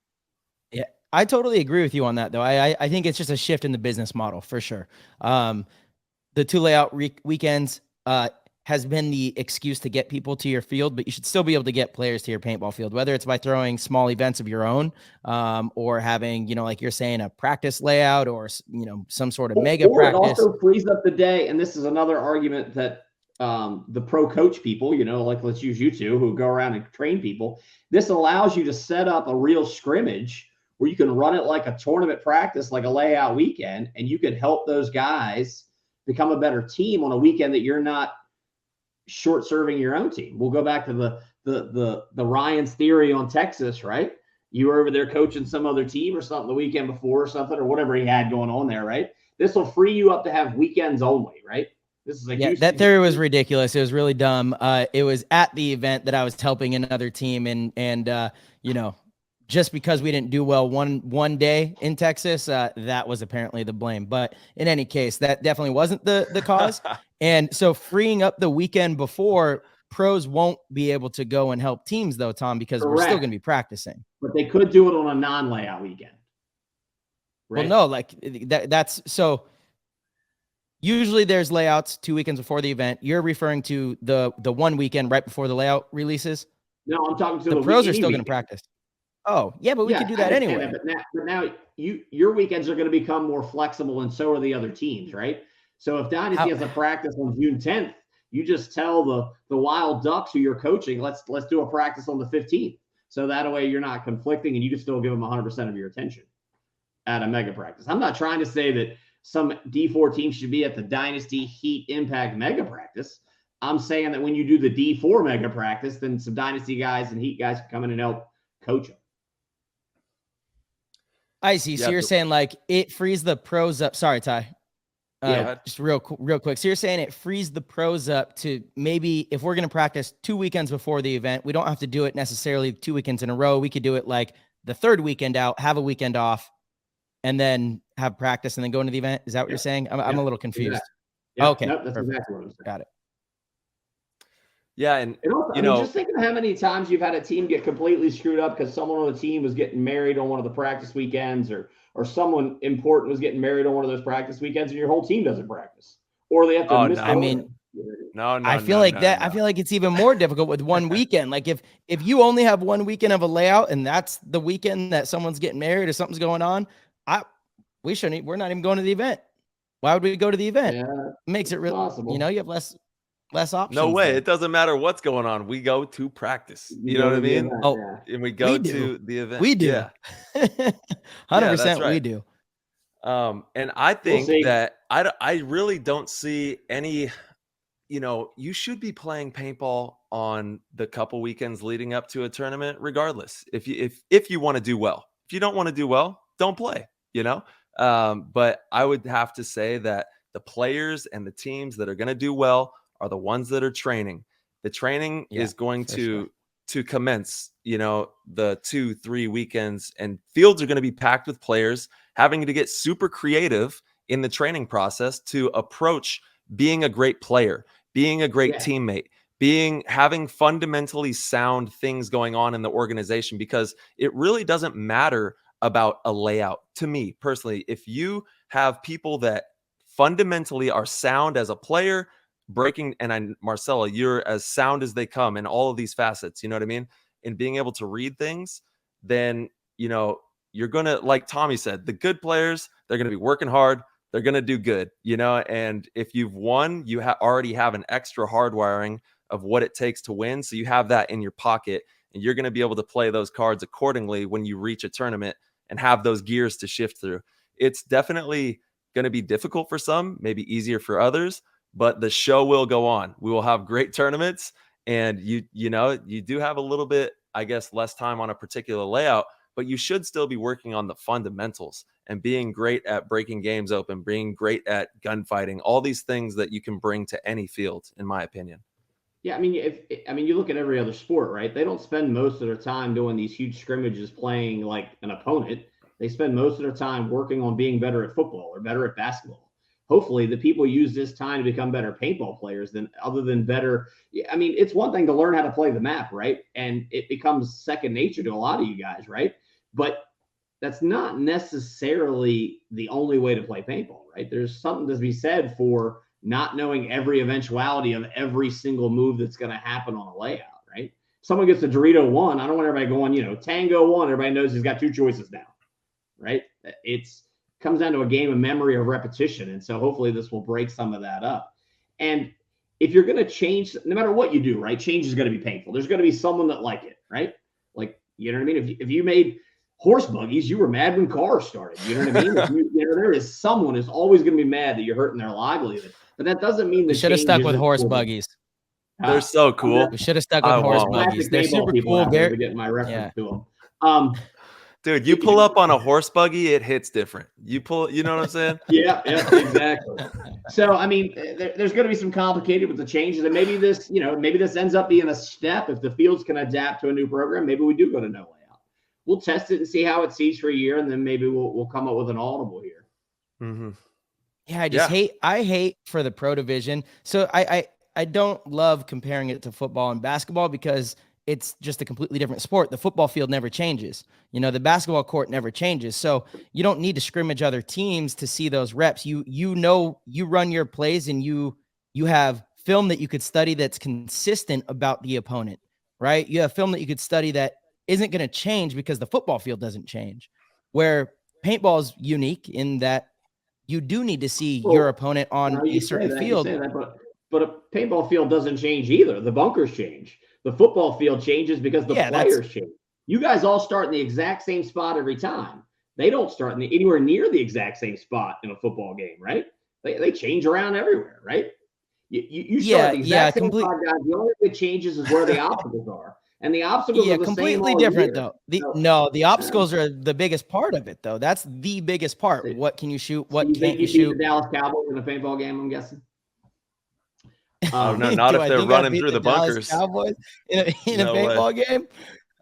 agree with you on that, though. I think it's just a shift in the business model for sure. The 2 layout weekends has been the excuse to get people to your field, but you should still be able to get players to your paintball field, whether it's by throwing small events of your own, or having, you know, like you're saying, a practice layout, or, you know, some sort of mega practice. It also frees up the day. And this is another argument that the pro coach people, you know, like let's use you two who go around and train people. This allows you to set up a real scrimmage where you can run it like a tournament practice, like a layout weekend, and you could help those guys become a better team on a weekend that you're not short serving your own team. We'll go back to the Ryan's theory on Texas, right? You were over there coaching some other team or something the weekend before or something, or whatever he had going on there, right? This will free you up to have weekends only, right? This is a Yeah, huge that theory was ridiculous. It was really dumb. It was at the event that I was helping another team, and you know, just because we didn't do well one day in Texas, that was apparently the blame. But in any case, that definitely wasn't the cause. And so freeing up the weekend before, pros won't be able to go and help teams though, Tom, because we're still Correct. going to be practicing. But they could do it on a non-layout weekend. Right? Well, no, like that's so. Usually there's layouts 2 weekends before the event. You're referring to the one weekend right before the layout releases. No, I'm talking to the pros are still going to practice. Oh, yeah, but we could do that anyway. But now your weekends are going to become more flexible, and so are the other teams, right? So if Dynasty has a practice on June 10th, you just tell the Wild Ducks who you're coaching, let's do a practice on the 15th. So that way you're not conflicting, and you can still give them 100% of your attention at a mega practice. I'm not trying to say that some D4 teams should be at the Dynasty Heat Impact mega practice. I'm saying that when you do the D4 mega practice, then some Dynasty guys and Heat guys can come in and help coach them. I see. So you're saying like it frees the pros up. Sorry, Ty. Just real quick. So you're saying it frees the pros up to maybe if we're going to practice 2 weekends before the event, we don't have to do it necessarily 2 weekends in a row. We could do it like the third weekend out, have a weekend off, and then have practice and then go into the event. Is that what you're saying? I'm a little confused. Yeah. Okay. Nope, that's exactly what I'm saying. Got it. Yeah. And also, just think of how many times you've had a team get completely screwed up because someone on the team was getting married on one of the practice weekends, or someone important was getting married on one of those practice weekends, and your whole team doesn't practice, or they have to miss. I mean, I feel like it's even more difficult with one weekend. Like if you only have one weekend of a layout and that's the weekend that someone's getting married or something's going on, we're not even going to the event. Why would we go to the event? Yeah, it makes it really possible. You have less options. No way. It doesn't matter what's going on. We go to practice. You know what I mean? And we go to the event. We do. Yeah. 100% right. we do. And I think that I really don't see any, you should be playing paintball on the couple weekends leading up to a tournament, regardless. If you want to do well. If you don't want to do well, don't play, but I would have to say that the players and the teams that are going to do well are the ones that are training. The training is going to commence, the 2-3 weekends, and fields are going to be packed with players having to get super creative in the training process to approach being a great player, being a great teammate, having fundamentally sound things going on in the organization, because it really doesn't matter about a layout. To me personally, if you have people that fundamentally are sound as a player, Marcella, you're as sound as they come in all of these facets, you know what I mean? And being able to read things, then, you're going to, like Tommy said, the good players, they're going to be working hard. They're going to do good, and if you've won, you already have an extra hardwiring of what it takes to win. So you have that in your pocket, and you're going to be able to play those cards accordingly when you reach a tournament and have those gears to shift through. It's definitely going to be difficult for some, maybe easier for others, but the show will go on. We will have great tournaments, and you do have a little bit, I guess, less time on a particular layout, but you should still be working on the fundamentals and being great at breaking games open, being great at gunfighting, all these things that you can bring to any field, in my opinion. Yeah, I mean, you look at every other sport, right? They don't spend most of their time doing these huge scrimmages playing like an opponent. They spend most of their time working on being better at football or better at basketball. Hopefully the people use this time to become better paintball players other than better. I mean, it's one thing to learn how to play the map, right? And it becomes second nature to a lot of you guys, right? But that's not necessarily the only way to play paintball, right? There's something to be said for not knowing every eventuality of every single move that's going to happen on a layout, right? Someone gets a Dorito 1. I don't want everybody going, Tango 1. Everybody knows he's got 2 choices now, right? It's comes down to a game of memory or repetition. And so hopefully this will break some of that up. And if you're going to change, no matter what you do, right, change is going to be painful. There's going to be someone that like it, right? Like, you know what I mean? If you made horse buggies, you were mad when cars started. You know what I mean? There is someone who's always going to be mad that you're hurting their livelihood. But that doesn't mean we should have stuck with horse buggies. They're so cool. We should have stuck with horse buggies. They're super cool. Very getting my reference to them. Dude, you pull up on a horse buggy, it hits different. You know what I'm saying? Yeah, exactly. So, I mean, there's going to be some complicated with the changes, and maybe this ends up being a step. If the fields can adapt to a new program, maybe we do go to no layout. We'll test it and see how it sees for a year, and then maybe we'll come up with an audible here. Mm-hmm. Yeah, I hate for the pro division. So I don't love comparing it to football and basketball because it's just a completely different sport. The football field never changes. The basketball court never changes. So you don't need to scrimmage other teams to see those reps. You run your plays and you have film that you could study that's consistent about the opponent, right? You have film that you could study that isn't going to change because the football field doesn't change. Where paintball is unique in that you do need to see your opponent on a certain field. But a paintball field doesn't change either. The bunkers change. The football field changes because the players change. You guys all start in the exact same spot every time. They don't start anywhere near the exact same spot in a football game, right? They change around everywhere, right? You start the exact same spot, guys. The only thing that changes is where the obstacles are. And the obstacles are the completely same different year. though. The obstacles are the biggest part of it though. That's the biggest part. What can you shoot? What can't you shoot? The Dallas Cowboys in a paintball game, I'm guessing. Oh no, not if they're running through the bunkers. Cowboys in a paintball game.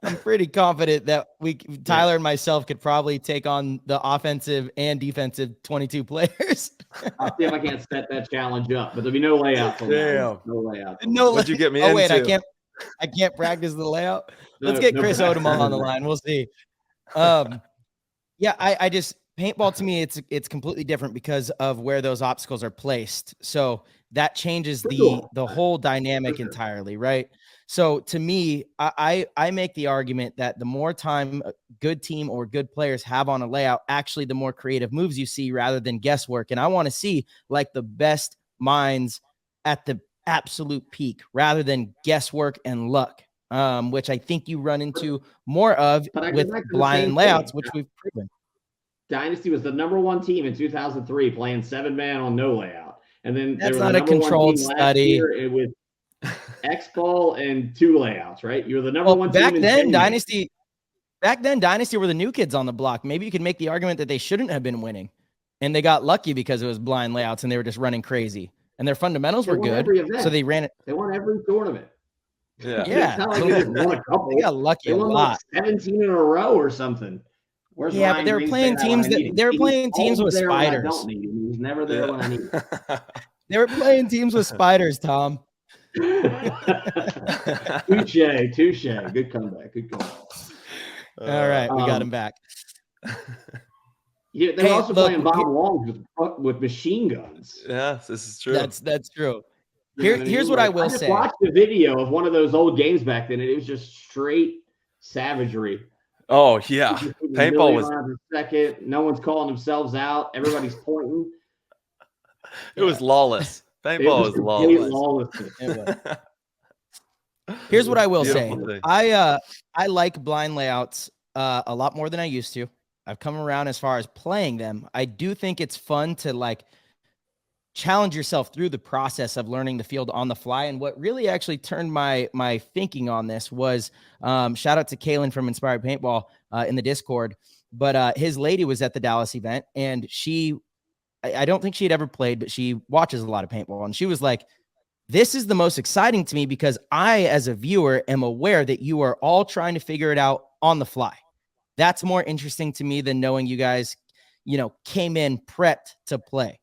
I'm pretty confident that Tyler and myself could probably take on the offensive and defensive 22 players. I'll see if I can't set that challenge up, but there'll be no layout. Damn, no layout. What'd you get me into? Oh wait, I can't practice the layout. Let's get Chris Odom on the line. We'll see. I just paintball to me, it's completely different because of where those obstacles are placed. So that changes the whole dynamic entirely, right? So to me, I make the argument that the more time a good team or good players have on a layout, actually the more creative moves you see rather than guesswork. And I want to see like the best minds at the absolute peak rather than guesswork and luck, which I think you run into more of with blind layouts, which we've proven. Dynasty was the #1 team in 2003 playing 7-man on no layout. And then that's not a controlled study. It was X-ball and 2 layouts, right? You were the #1 team. Back then, Dynasty were the new kids on the block. Maybe you could make the argument that they shouldn't have been winning. And they got lucky because it was blind layouts and they were just running crazy. And their fundamentals were good. So they ran it. They won every tournament. Yeah. It's not like they just won a couple. They got lucky a lot. Like 17 in a row or something. But they were playing teams with spiders. He was never there when I need him. They were playing teams with spiders, Tom. Touche. Good comeback. All right, we got him back. Yeah, they were also playing Bob Longs with machine guns. Yeah, this is true. That's true. Here's what I will say. I watched the video of one of those old games back then, and it was just straight savagery. Oh yeah, paintball was second. No one's calling themselves out. Everybody's pointing. It was lawless. Paintball was lawless. Here's what I will say. I like blind layouts a lot more than I used to. I've come around as far as playing them. I do think it's fun to like challenge yourself through the process of learning the field on the fly. And what really actually turned my thinking on this was shout out to Kaylin from Inspired Paintball in the Discord. But his lady was at the Dallas event, and I don't think she had ever played, but she watches a lot of paintball. And she was like, this is the most exciting to me because I, as a viewer, am aware that you are all trying to figure it out on the fly. That's more interesting to me than knowing you guys, came in prepped to play.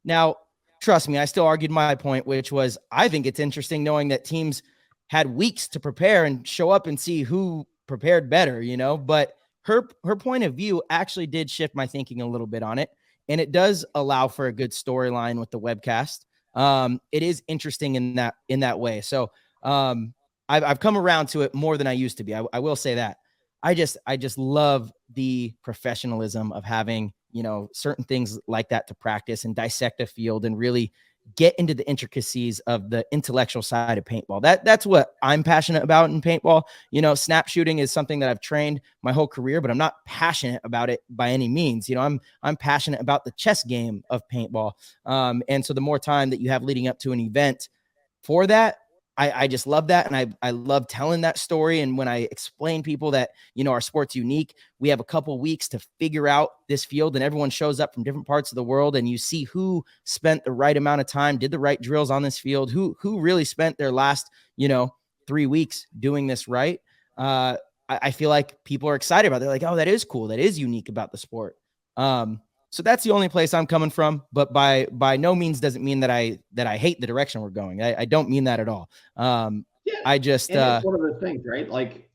Now, trust me, I still argued my point, which was I think it's interesting knowing that teams had weeks to prepare and show up and see who prepared better, but her point of view actually did shift my thinking a little bit on it. And it does allow for a good storyline with the webcast. It is interesting in that way. So I've come around to it more than I used to be. I will say that. I just love the professionalism of having, certain things like that to practice and dissect a field and really get into the intricacies of the intellectual side of paintball. That's what I'm passionate about in paintball. Snap shooting is something that I've trained my whole career, but I'm not passionate about it by any means. I'm passionate about the chess game of paintball. And so the more time that you have leading up to an event for that, I just love that. And I love telling that story. And when I explain people that, our sport's unique, we have a couple weeks to figure out this field, and everyone shows up from different parts of the world, and you see who spent the right amount of time, did the right drills on this field, who really spent their last, 3 weeks doing this right. I feel like people are excited about it. They're like, oh, that is cool. That is unique about the sport. So that's the only place I'm coming from, but by no means doesn't mean that I hate the direction we're going. I don't mean that at all. I just it's one of the things, right? Like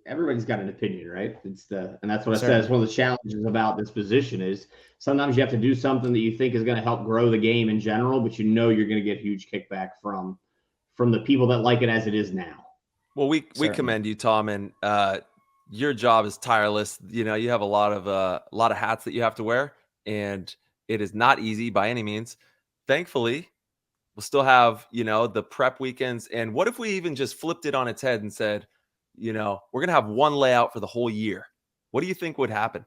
everybody's got an opinion, right? And that's what I said. It's one of the challenges about this position is sometimes you have to do something that you think is going to help grow the game in general, but you're going to get huge kickback from the people that like it as it is now. Well, we commend you, Tom, and your job is tireless. You have a lot of hats that you have to wear, and it is not easy by any means. Thankfully, we'll still have, the prep weekends. And what if we even just flipped it on its head and said, we're going to have one layout for the whole year? What do you think would happen?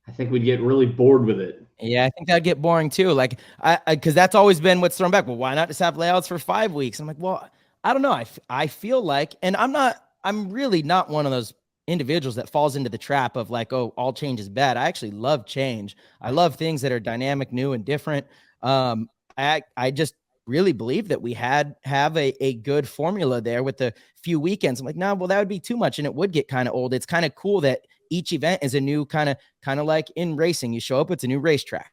I think we'd get really bored with it. Yeah, I think that'd get boring too. Like, because that's always been what's thrown back. Well, why not just have layouts for 5 weeks? I'm like, well, I don't know. I feel like, and I'm really not one of those individuals that falls into the trap of like, oh, all change is bad. I actually love change. I love things that are dynamic, new, and different. I just really believe that we have a good formula there with the few weekends. I'm like, no, well, that would be too much, and it would get kind of old. It's kind of cool that each event is a new kind of like in racing. You show up, it's a new racetrack.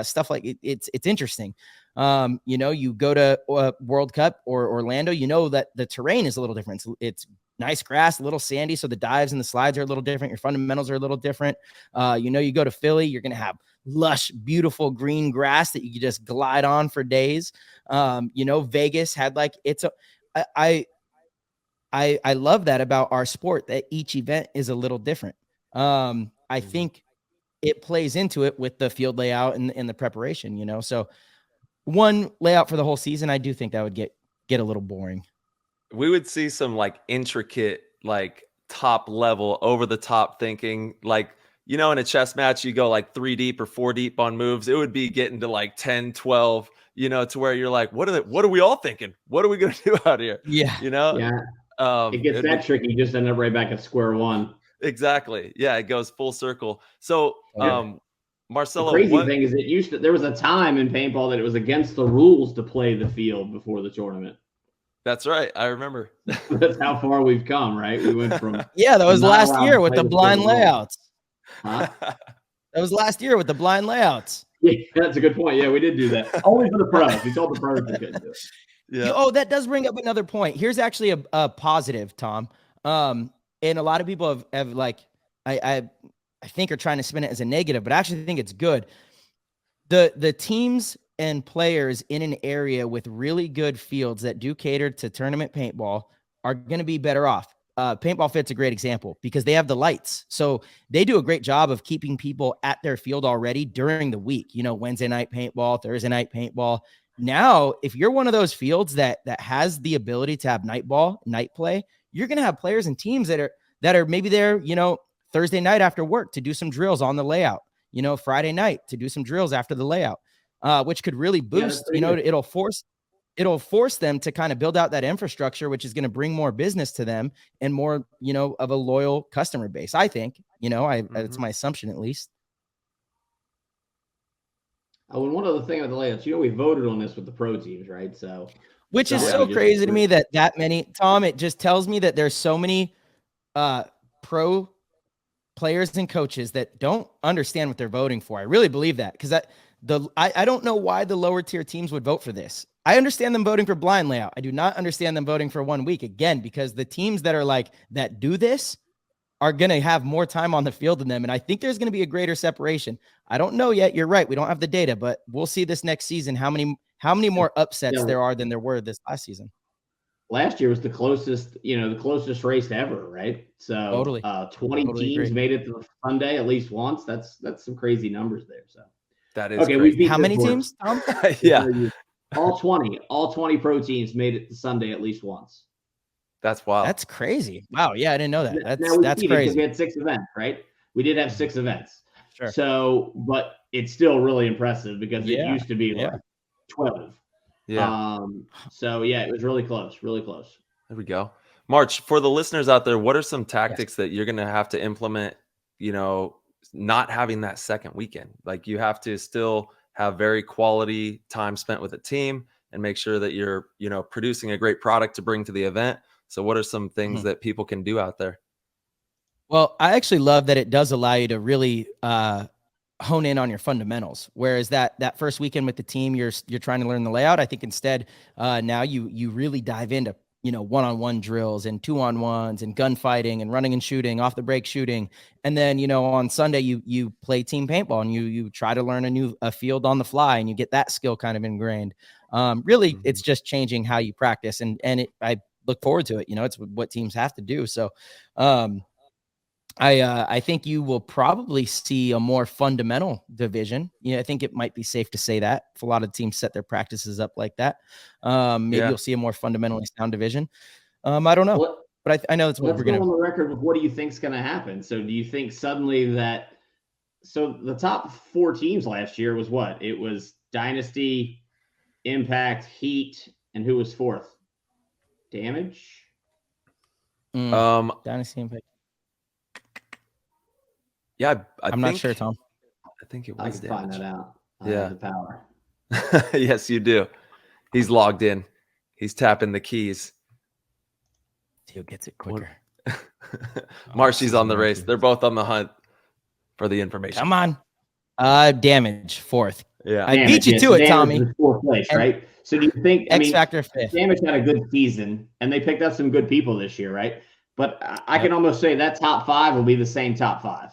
Stuff like it's interesting. You go to World Cup or Orlando, that the terrain is a little different. It's nice grass, a little sandy, so the dives and the slides are a little different. Your fundamentals are a little different. You go to Philly, you're going to have lush, beautiful green grass that you can just glide on for days. Vegas had like I love that about our sport, that each event is a little different. I think it plays into it with the field layout and the preparation, so one layout for the whole season, I do think that would get a little boring. We would see some like intricate, like top level, over the top thinking, like, in a chess match, you go like 3 deep or 4 deep on moves. It would be getting to like 10, 12, to where you're like, what are we all thinking? What are we going to do out here? Yeah. Yeah. It gets that tricky. You just end up right back at square one. Exactly. Yeah. It goes full circle. So, Marcelo, the crazy thing is there was a time in paintball that it was against the rules to play the field before the tournament. That's right. I remember. That's how far we've come, right? We went from that was last year with the blind layouts. Huh? That was last year with the blind layouts. Yeah, that's a good point. Yeah, we did do that. Only for the pros. We told the pros they couldn't do it. Yeah. That does bring up another point. Here's actually a positive, Tom. And a lot of people have like, I think are trying to spin it as a negative, but I actually think it's good. The teams and players in an area with really good fields that do cater to tournament paintball are going to be better off. Paintball Fit's a great example because they have the lights. So they do a great job of keeping people at their field already during the week, Wednesday night paintball, Thursday night paintball. Now, if you're one of those fields that has the ability to have night play, you're going to have players and teams that are maybe there, Thursday night after work to do some drills on the layout, Friday night to do some drills after the layout, which could really boost, it'll force them to kind of build out that infrastructure, which is going to bring more business to them and more, of a loyal customer base. I think, it's my assumption at least. Oh, and one other thing with the layouts, we voted on this with the pro teams, right? So, which is so crazy to me that many, Tom, it just tells me that there's so many pro players and coaches that don't understand what they're voting for. I really believe that because I don't know why the lower tier teams would vote for this. I understand them voting for blind layout. I do not understand them voting for 1 week, again, because the teams that are like that do this are going to have more time on the field than them. And I think there's going to be a greater separation. I don't know yet. You're right. We don't have the data, but we'll see this next season how many more upsets there are than there were this last season. Last year was the closest race ever, right? So totally. 20 teams made it to the Sunday at least once. That's some crazy numbers there. So that is okay. Crazy. How many teams, Tom? Yeah. All 20 pro teams made it to Sunday at least once. That's wild. That's crazy. Wow. Yeah, I didn't know that. That's crazy. We had 6 events, right? We did have 6 events. Sure. So, but it's still really impressive because it used to be like 12. Yeah. So yeah, it was really close, really close. There we go. March, for the listeners out there, what are some Yes. tactics that you're going to have to implement, not having that second weekend? Like you have to still have very quality time spent with a team and make sure that you're, producing a great product to bring to the event. So what are some things Mhm. that people can do out there? Well, I actually love that it does allow you to really hone in on your fundamentals. Whereas that first weekend with the team, you're trying to learn the layout. I think instead now you really dive into one-on-one drills and 2-on-1s and gunfighting and running and shooting, off the break shooting, and then on Sunday you play team paintball and you try to learn a field on the fly and you get that skill kind of ingrained. Really, it's just changing how you practice, and I look forward to it. It's what teams have to do. So. I think you will probably see a more fundamental division. I think it might be safe to say that if a lot of teams set their practices up like that, maybe Yeah. you'll see a more fundamentally sound division. I don't know, Well, but I know that's what let's we're go gonna. on the record with what do you think's going to happen. So do you think suddenly that so the top 4 teams last year was what? It was Dynasty, Impact, Heat, and who was 4th? Damage. Dynasty Impact. Yeah, I'm not sure, Tom. I think it I was can find damage. that out. I Yeah. have the power. Yes, you do. He's logged in. He's tapping the keys. Theo gets it quicker. Marshy's on the race. Marcy. They're both on the hunt for the information. Come on. Damage 4th. Yeah. I beat you to so it, Damage Tommy. was 4th place, right? So do you think? X Factor 5th. Damage had a good season, and they picked up some good people this year, right? But I can almost say that top 5 will be the same top 5.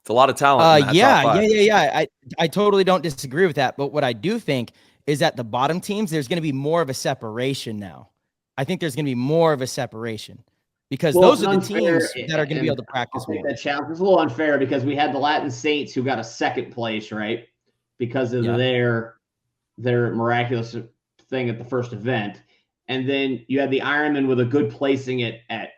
It's a lot of talent. In that top 5. Yeah. I totally don't disagree with that. But what I do think is that the bottom teams, there's going to be more of a separation now. I think there's going to be more of a separation because those are the teams that are going to be able to practice more. That challenge. It's a little unfair because we had the Latin Saints who got a 2nd place, right? Because of their miraculous thing at the first event. And then you had the Ironman with a good placing at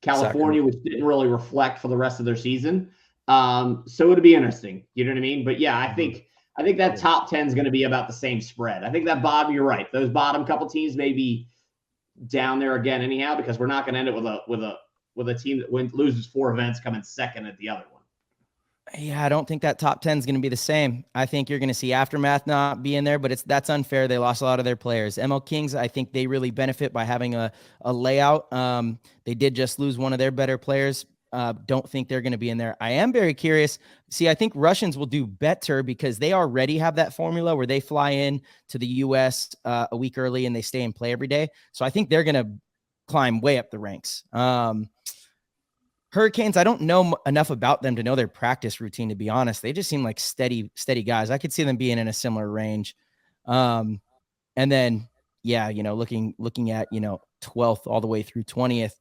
California, which didn't really reflect for the rest of their season. So it'd be interesting. You know what I mean? But yeah, I think that top 10 is going to be about the same spread. I think that bottom, you're right. Those bottom couple teams may be down there again anyhow, because we're not going to end it with a team that loses 4 events coming second at the other one. Yeah, I don't think that top 10 is going to be the same. I think you're going to see Aftermath not be in there, but that's unfair. They lost a lot of their players. ML Kings, I think they really benefit by having a layout. They did just lose one of their better players. Don't think they're going to be in there. I am very curious. See, I think Russians will do better because they already have that formula where they fly in to the U.S. A week early and they stay and play every day. So I think they're going to climb way up the ranks. Hurricanes, I don't know enough about them to know their practice routine, to be honest. They just seem like steady guys. I could see them being in a similar range. And then, yeah, looking at, 12th all the way through 20th.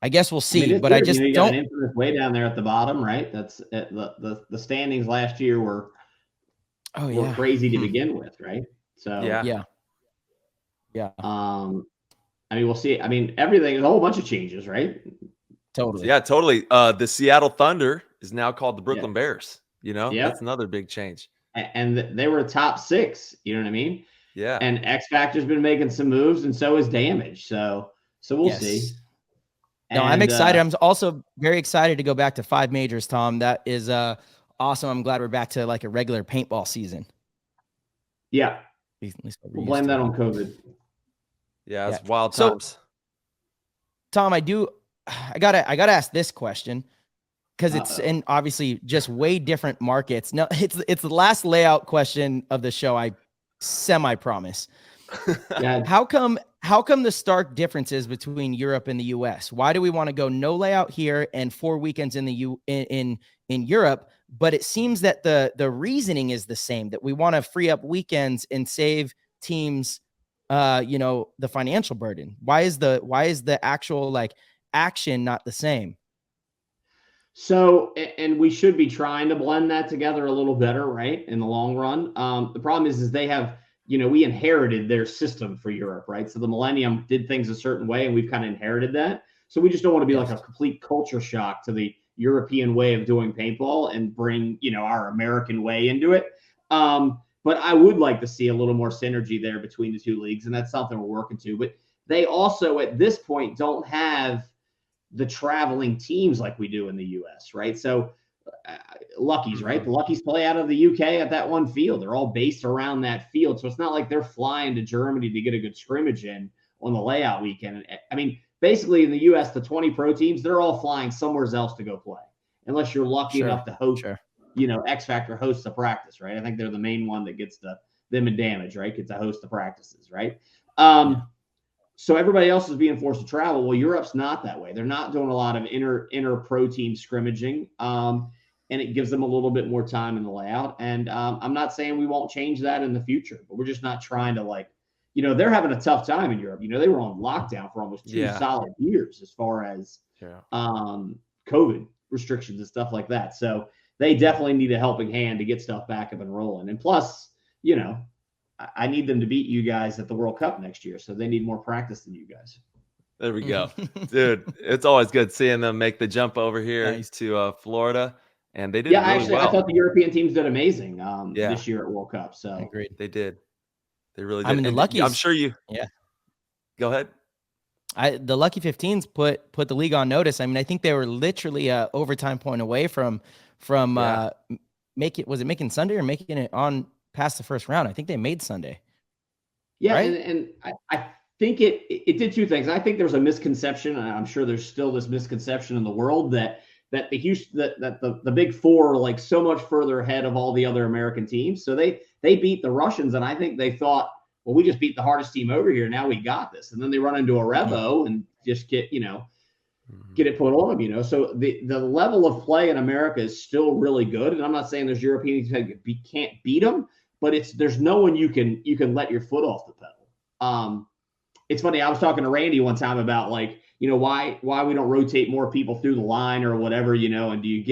I guess we'll see, but I just you don't. Got an infamous way down there at the bottom, right? That's the standings last year were crazy to begin with, right? So yeah. I mean, we'll see. I mean, everything is a whole bunch of changes, right? Totally. Yeah, totally. The Seattle Thunder is now called the Brooklyn Bears. That's another big change. And they were a top 6. You know what I mean? Yeah. And X Factor's been making some moves, and so is Damage. So we'll see. No, I'm excited. I'm also very excited to go back to 5 majors, Tom. That is awesome. I'm glad we're back to like a regular paintball season. Yeah. We'll blame that on COVID. Yeah, it's wild times. So, Tom, I gotta ask this question because it's in obviously just way different markets. No, it's the last layout question of the show. I semi-promise. Yeah. How come the stark differences between Europe and the US? Why do we want to go no layout here and 4 weekends in in Europe? But it seems that the reasoning is the same, that we want to free up weekends and save teams the financial burden. Why is the actual like action not the same? So, and we should be trying to blend that together a little better, right? In the long run. The problem is they have, we inherited their system for Europe, right? So the Millennium did things a certain way and we've kind of inherited that. So we just don't want to be like a complete culture shock to the European way of doing paintball and bring, our American way into it. But But I would like to see a little more synergy there between the two leagues, and that's something we're working to. But they also, at this point, don't have the traveling teams like we do in the U.S., right? So Luckies, right? The Luckies play out of the UK at that one field. They're all based around that field. So it's not like they're flying to Germany to get a good scrimmage in on the layout weekend. I mean, basically in the U.S., the 20 pro teams, they're all flying somewhere else to go play, unless you're lucky enough to host, X Factor hosts a practice, right? I think they're the main one that gets them in damage, right? Gets to host the practices, right? So everybody else is being forced to travel. Well, Europe's not that way. They're not doing a lot of inter pro team scrimmaging, and it gives them a little bit more time in the layout. And I'm not saying we won't change that in the future, but we're just not trying to they're having a tough time in Europe. They were on lockdown for almost 2 solid years as far as COVID restrictions and stuff like that. So they definitely need a helping hand to get stuff back up and rolling. And plus, I need them to beat you guys at the World Cup next year, so they need more practice than you guys. There we go. Dude, it's always good seeing them make the jump over here to Florida, and they did really well. I thought the European teams did amazing this year at World Cup. So agreed. They did. They really did. I mean, the Luckies. I'm sure you. Yeah. Go ahead. The Lucky 15s put the league on notice. I mean, I think they were literally a overtime point away from making Sunday or making it on past the first round. I think they made Sunday. Yeah, right? and I think it did two things. I think there was a misconception, and I'm sure there's still this misconception in the world that the Big Four are like so much further ahead of all the other American teams. So they beat the Russians, and I think they thought, well, we just beat the hardest team over here. Now we got this. And then they run into a Revo and just get it put on them, So the level of play in America is still really good. And I'm not saying there's European teams that can't beat them, but there's no one you can let your foot off the pedal. It's funny. I was talking to Randy one time about why we don't rotate more people through the line or whatever, and do you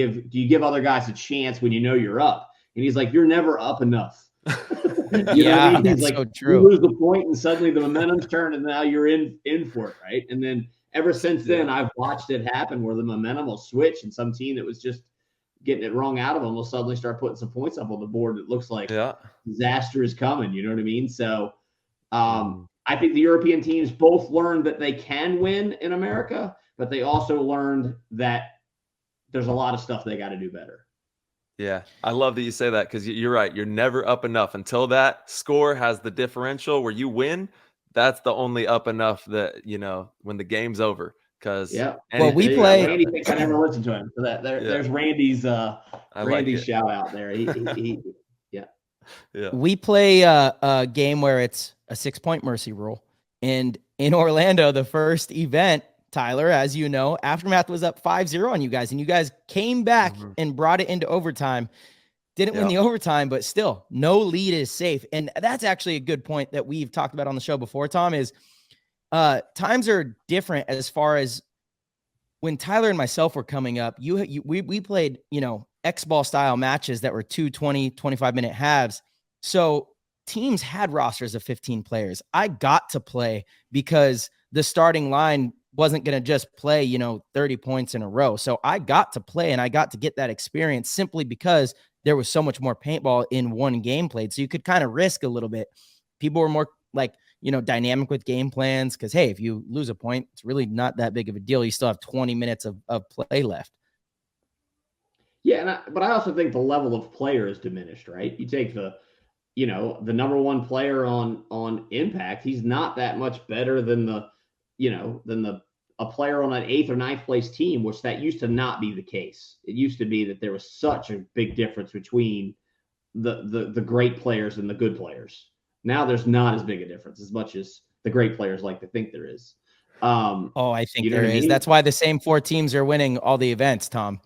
give other guys a chance when you're up? And he's like, you're never up enough. Yeah, He's that's like, so true. You lose the point and suddenly the momentum's turned and now you're in for it, right? And then ever since then, I've watched it happen where the momentum will switch and some team that was just getting it wrung out of them will suddenly start putting some points up on the board. It looks like disaster is coming. You know what I mean? So I think the European teams both learned that they can win in America, but they also learned that there's a lot of stuff they got to do better. Yeah, I love that you say that because you're right. You're never up enough until that score has the differential where you win. That's the only up enough that, when the game's over. Because we play. Randy thinks I never listened to him. So there's Randy's shout out there. We play a game where it's a 6-point mercy rule. And in Orlando, the first event, Tyler, as you know, Aftermath was up 5-0 on you guys, and you guys came back and brought it into overtime. Didn't win the overtime, but still, no lead is safe. And that's actually a good point that we've talked about on the show before, Tom, is times are different as far as when Tyler and myself were coming up. We played, X-ball style matches that were 2 20, 25-minute halves. So teams had rosters of 15 players. I got to play because the starting line wasn't going to just play, 30 points in a row. So I got to play and I got to get that experience simply because there was so much more paintball in one game played. So you could kind of risk a little bit. People were more dynamic with game plans because, hey, if you lose a point, it's really not that big of a deal. You still have 20 minutes of play left. Yeah, but I also think the level of player is diminished, right? You take the number one player on Impact. He's not that much better than a player on an 8th or 9th place team, which that used to not be the case. It used to be that there was such a big difference between the great players and the good players. Now there's not as big a difference as much as the great players like to think there is. I think there is. That's why the same 4 teams are winning all the events, Tom.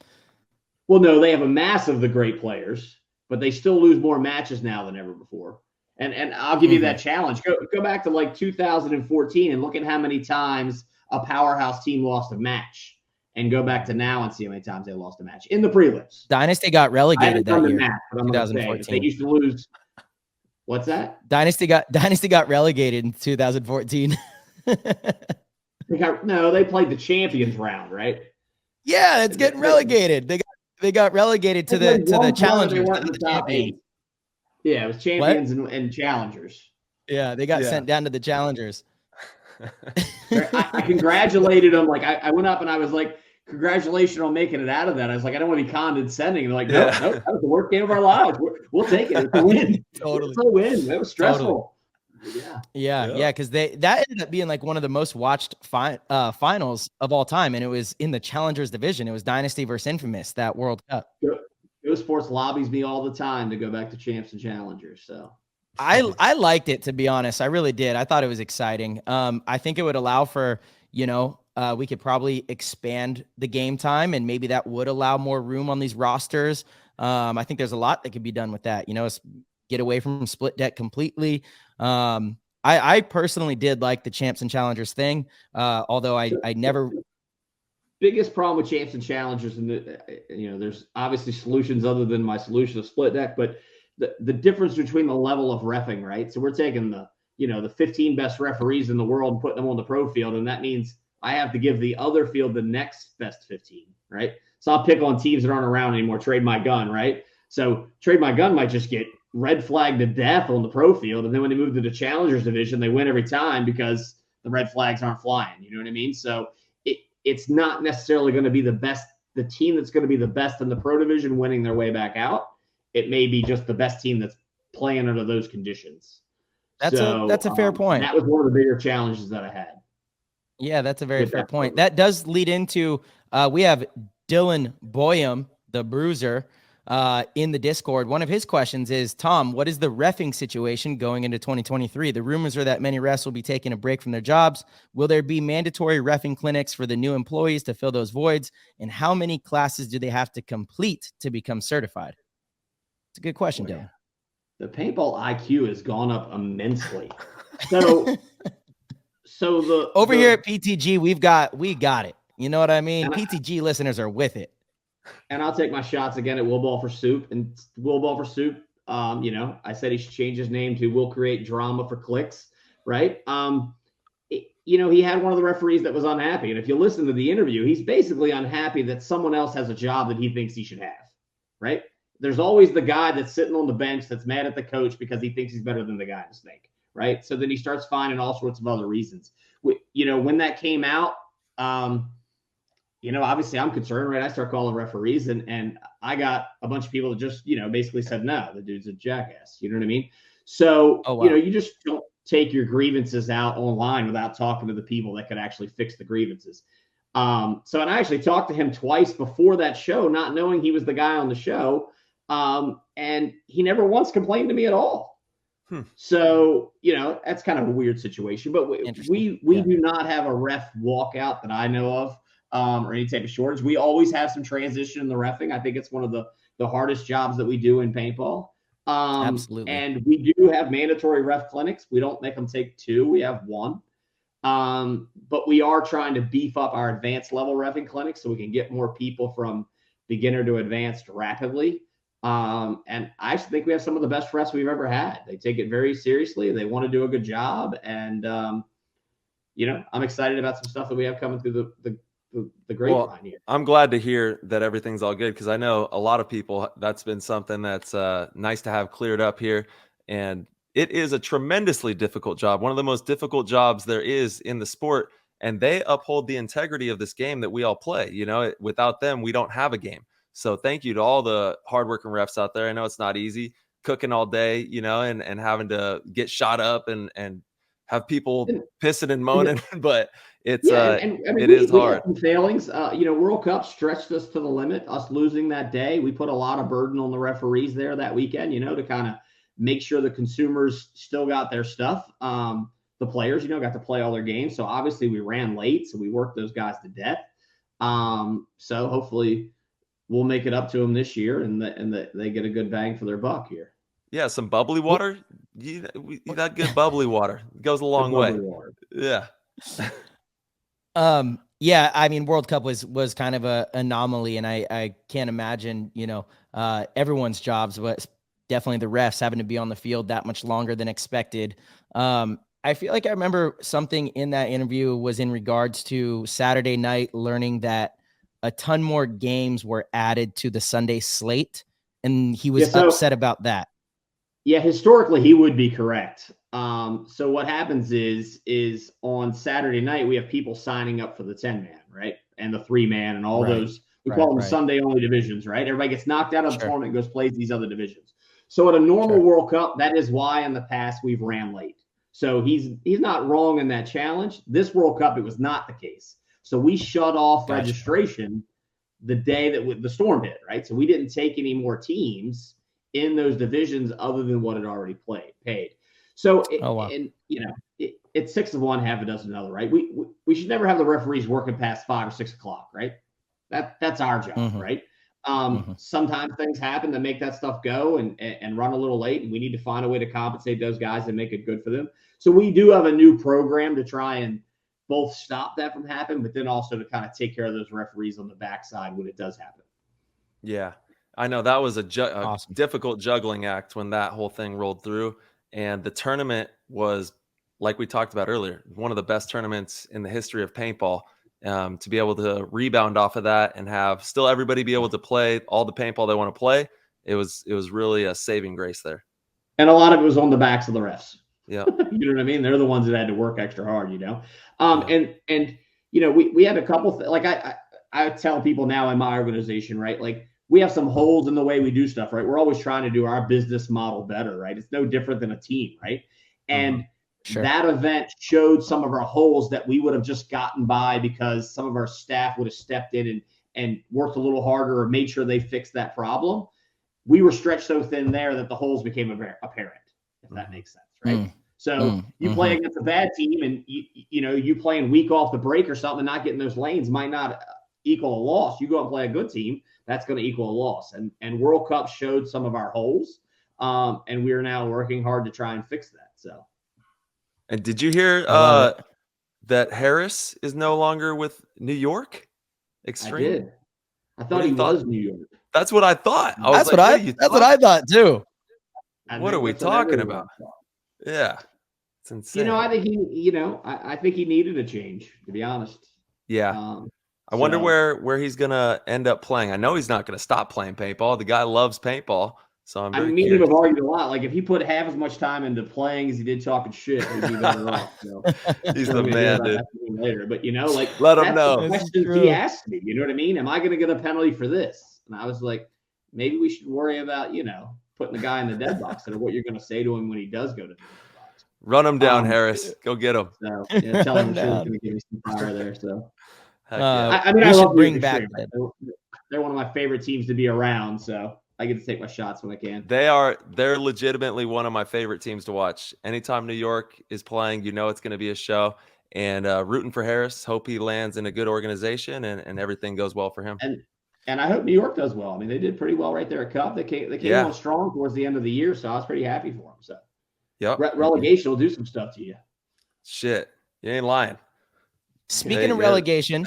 Well, no, they have a mass of the great players, but they still lose more matches now than ever before. And I'll give you that challenge. Go back to 2014 and look at how many times a powerhouse team lost a match, and go back to now and see how many times they lost a match in the prelims. Dynasty got relegated that year. Math, 2014. They used to lose. What's that? Dynasty got relegated in 2014. They played the champions round, right? Yeah, it's getting relegated. They got relegated to the challengers. Yeah, it was champions and challengers. Yeah, they got sent down to the challengers. I congratulated them. Like I went up and I was like, congratulations on making it out of that. I was like, I don't want to be condescending. And they're like, nope, that was the worst game of our lives. We'll take it. It's a win. Totally. It's a win. It was stressful. Totally. Yeah, because that ended up being like one of the most watched finals of all time, and it was in the Challengers division. It was Dynasty versus Infamous, that World Cup. Go Sports lobbies me all the time to go back to Champs and Challengers. So I liked it, to be honest. I really did. I thought it was exciting. I think it would allow for, we could probably expand the game time, and maybe that would allow more room on these rosters. I think there's a lot that could be done with that. Get away from split deck completely. I personally did like the Champs and Challengers thing, although I never. Biggest problem with Champs and Challengers, and there's obviously solutions other than my solution of split deck, but the difference between the level of reffing, right? So we're taking the 15 best referees in the world and putting them on the pro field, and that means I have to give the other field the next best 15, right? So I'll pick on teams that aren't around anymore. Trade My Gun, right? So Trade My Gun might just get red flagged to death on the pro field, and then when they move to the Challengers division, they win every time because the red flags aren't flying. You know what I mean? So it's not necessarily going to be the team that's going to be the best in the pro division winning their way back out. It may be just the best team that's playing under those conditions. That's a fair point. That was one of the bigger challenges that I had. Yeah, that's a very fair point. That does lead into we have Dylan Boyum, the Bruiser, in the Discord. One of his questions is, Tom, what is the reffing situation going into 2023? The rumors are that many refs will be taking a break from their jobs. Will there be mandatory reffing clinics for the new employees to fill those voids? And how many classes do they have to complete to become certified? It's a good question, Dylan. The paintball IQ has gone up immensely. So here at PTG, we got it. You know what I mean? PTG listeners are with it. And I'll take my shots again at Will Ball for Soup. And Will Ball for Soup, I said he should change his name to Will Create Drama for Clicks, right? He had one of the referees that was unhappy. And if you listen to the interview, he's basically unhappy that someone else has a job that he thinks he should have, right? There's always the guy that's sitting on the bench that's mad at the coach because he thinks he's better than the guy in the snake, right? So then he starts finding all sorts of other reasons. When that came out, obviously I'm concerned, right? I start calling referees and I got a bunch of people that just, basically said, no, the dude's a jackass. You know what I mean? So, you just don't take your grievances out online without talking to the people that could actually fix the grievances. And I actually talked to him twice before that show, not knowing he was the guy on the show. And he never once complained to me at all. So, that's kind of a weird situation, but we do not have a ref walkout that I know of. Or any type of shortage. We always have some transition in the reffing. I think it's one of the hardest jobs that we do in paintball. Absolutely. And we do have mandatory ref clinics. We don't make them take 2. We have 1. But we are trying to beef up our advanced level reffing clinics so we can get more people from beginner to advanced rapidly. And I actually think we have some of the best refs we've ever had. They take it very seriously. They want to do a good job. And, I'm excited about some stuff that we have coming through the grapevine here. I'm glad to hear that everything's all good because I know a lot of people, that's been something that's nice to have cleared up here. And it is a tremendously difficult job, one of the most difficult jobs there is in the sport. And they uphold the integrity of this game that we all play. Without them, we don't have a game. So thank you to all the hardworking refs out there. I know it's not easy cooking all day, and having to get shot up and have people pissing and moaning, but it's it is hard. Had some failings. World Cup stretched us to the limit. Us losing that day, we put a lot of burden on the referees there that weekend. To kind of make sure the consumers still got their stuff. The players, got to play all their games. So obviously we ran late, so we worked those guys to death. So hopefully we'll make it up to them this year, and they get a good bang for their buck here. Yeah, some bubbly water. That good bubbly water goes a long way. Water. Yeah. Yeah, I mean, World Cup was kind of a anomaly, and I can't imagine, everyone's jobs, but definitely the refs having to be on the field that much longer than expected. I feel like I remember something in that interview was in regards to Saturday night, learning that a ton more games were added to the Sunday slate, and he was upset about that. Yeah, historically he would be correct. So what happens is on Saturday night we have people signing up for the 10-man, right? And the 3-man and all Right. those, we call them Right. Sunday only divisions, right? Everybody gets knocked out of the Sure. tournament and goes plays these other divisions. So at a normal Sure. World Cup, that is why in the past we've ran late. So he's not wrong in that challenge. This World Cup, it was not the case. So we shut off Gotcha. registration the day that the storm hit, right? So we didn't take any more teams in those divisions other than what had already paid. So it's 6 of one, half a dozen another, right? We should never have the referees working past 5 or 6 o'clock, right? That's our job, right? Sometimes things happen that make that stuff go and run a little late, and we need to find a way to compensate those guys and make it good for them. So we do have a new program to try and both stop that from happening, but then also to kind of take care of those referees on the backside when it does happen. Yeah, I know that was a Awesome. difficult juggling act when that whole thing rolled through. And the tournament was, like we talked about earlier, one of the best tournaments in the history of paintball. To be able to rebound off of that and have still everybody be able to play all the paintball they want to play, it was really a saving grace there. And a lot of it was on the backs of the refs. Yeah. You know what I mean? They're the ones that had to work extra hard, And we had a couple like I tell people now in my organization, right? Like we have some holes in the way we do stuff, right? We're always trying to do our business model better, right? It's no different than a team, right? And Sure. that event showed some of our holes that we would have just gotten by because some of our staff would have stepped in and worked a little harder or made sure they fixed that problem. We were stretched so thin there that the holes became apparent, if that makes sense, right? So you play against a bad team and you playing weak off the break or something, not getting those lanes might not equal a loss. You go and play a good team, that's going to equal a loss. And World Cup showed some of our holes, and we're now working hard to try and fix that. So. And did you hear that Harris is no longer with New York Extreme? I did. I thought he was New York. That's what I thought. That's what I thought too. What are we talking about? Yeah, it's insane. I think I think he needed a change, to be honest. Yeah. I wonder where he's gonna end up playing. I know he's not gonna stop playing paintball. The guy loves paintball. So I'm very curious. Have argued a lot. Like if he put half as much time into playing as he did talking shit, he'd be better off. So. He's the man, dude. Later, but let him know. The questions he asked me. You know what I mean? Am I going to get a penalty for this? And I was like, maybe we should worry about putting the guy in the dead box and what you're going to say to him when he does go to the dead box. Run him down, Harris. Go get him. So tell him he's going to give me some fire there. So I love bring back. They're one of my favorite teams to be around. So. I get to take my shots when I can. They're legitimately one of my favorite teams to watch. Anytime New York is playing, it's going to be a show. And rooting for Harris. Hope he lands in a good organization and everything goes well for him. And I hope New York does well. I mean, they did pretty well right there at Cup. They came on strong towards the end of the year, so I was pretty happy for them. So, relegation will do some stuff to you. Shit, you ain't lying. Speaking of relegation,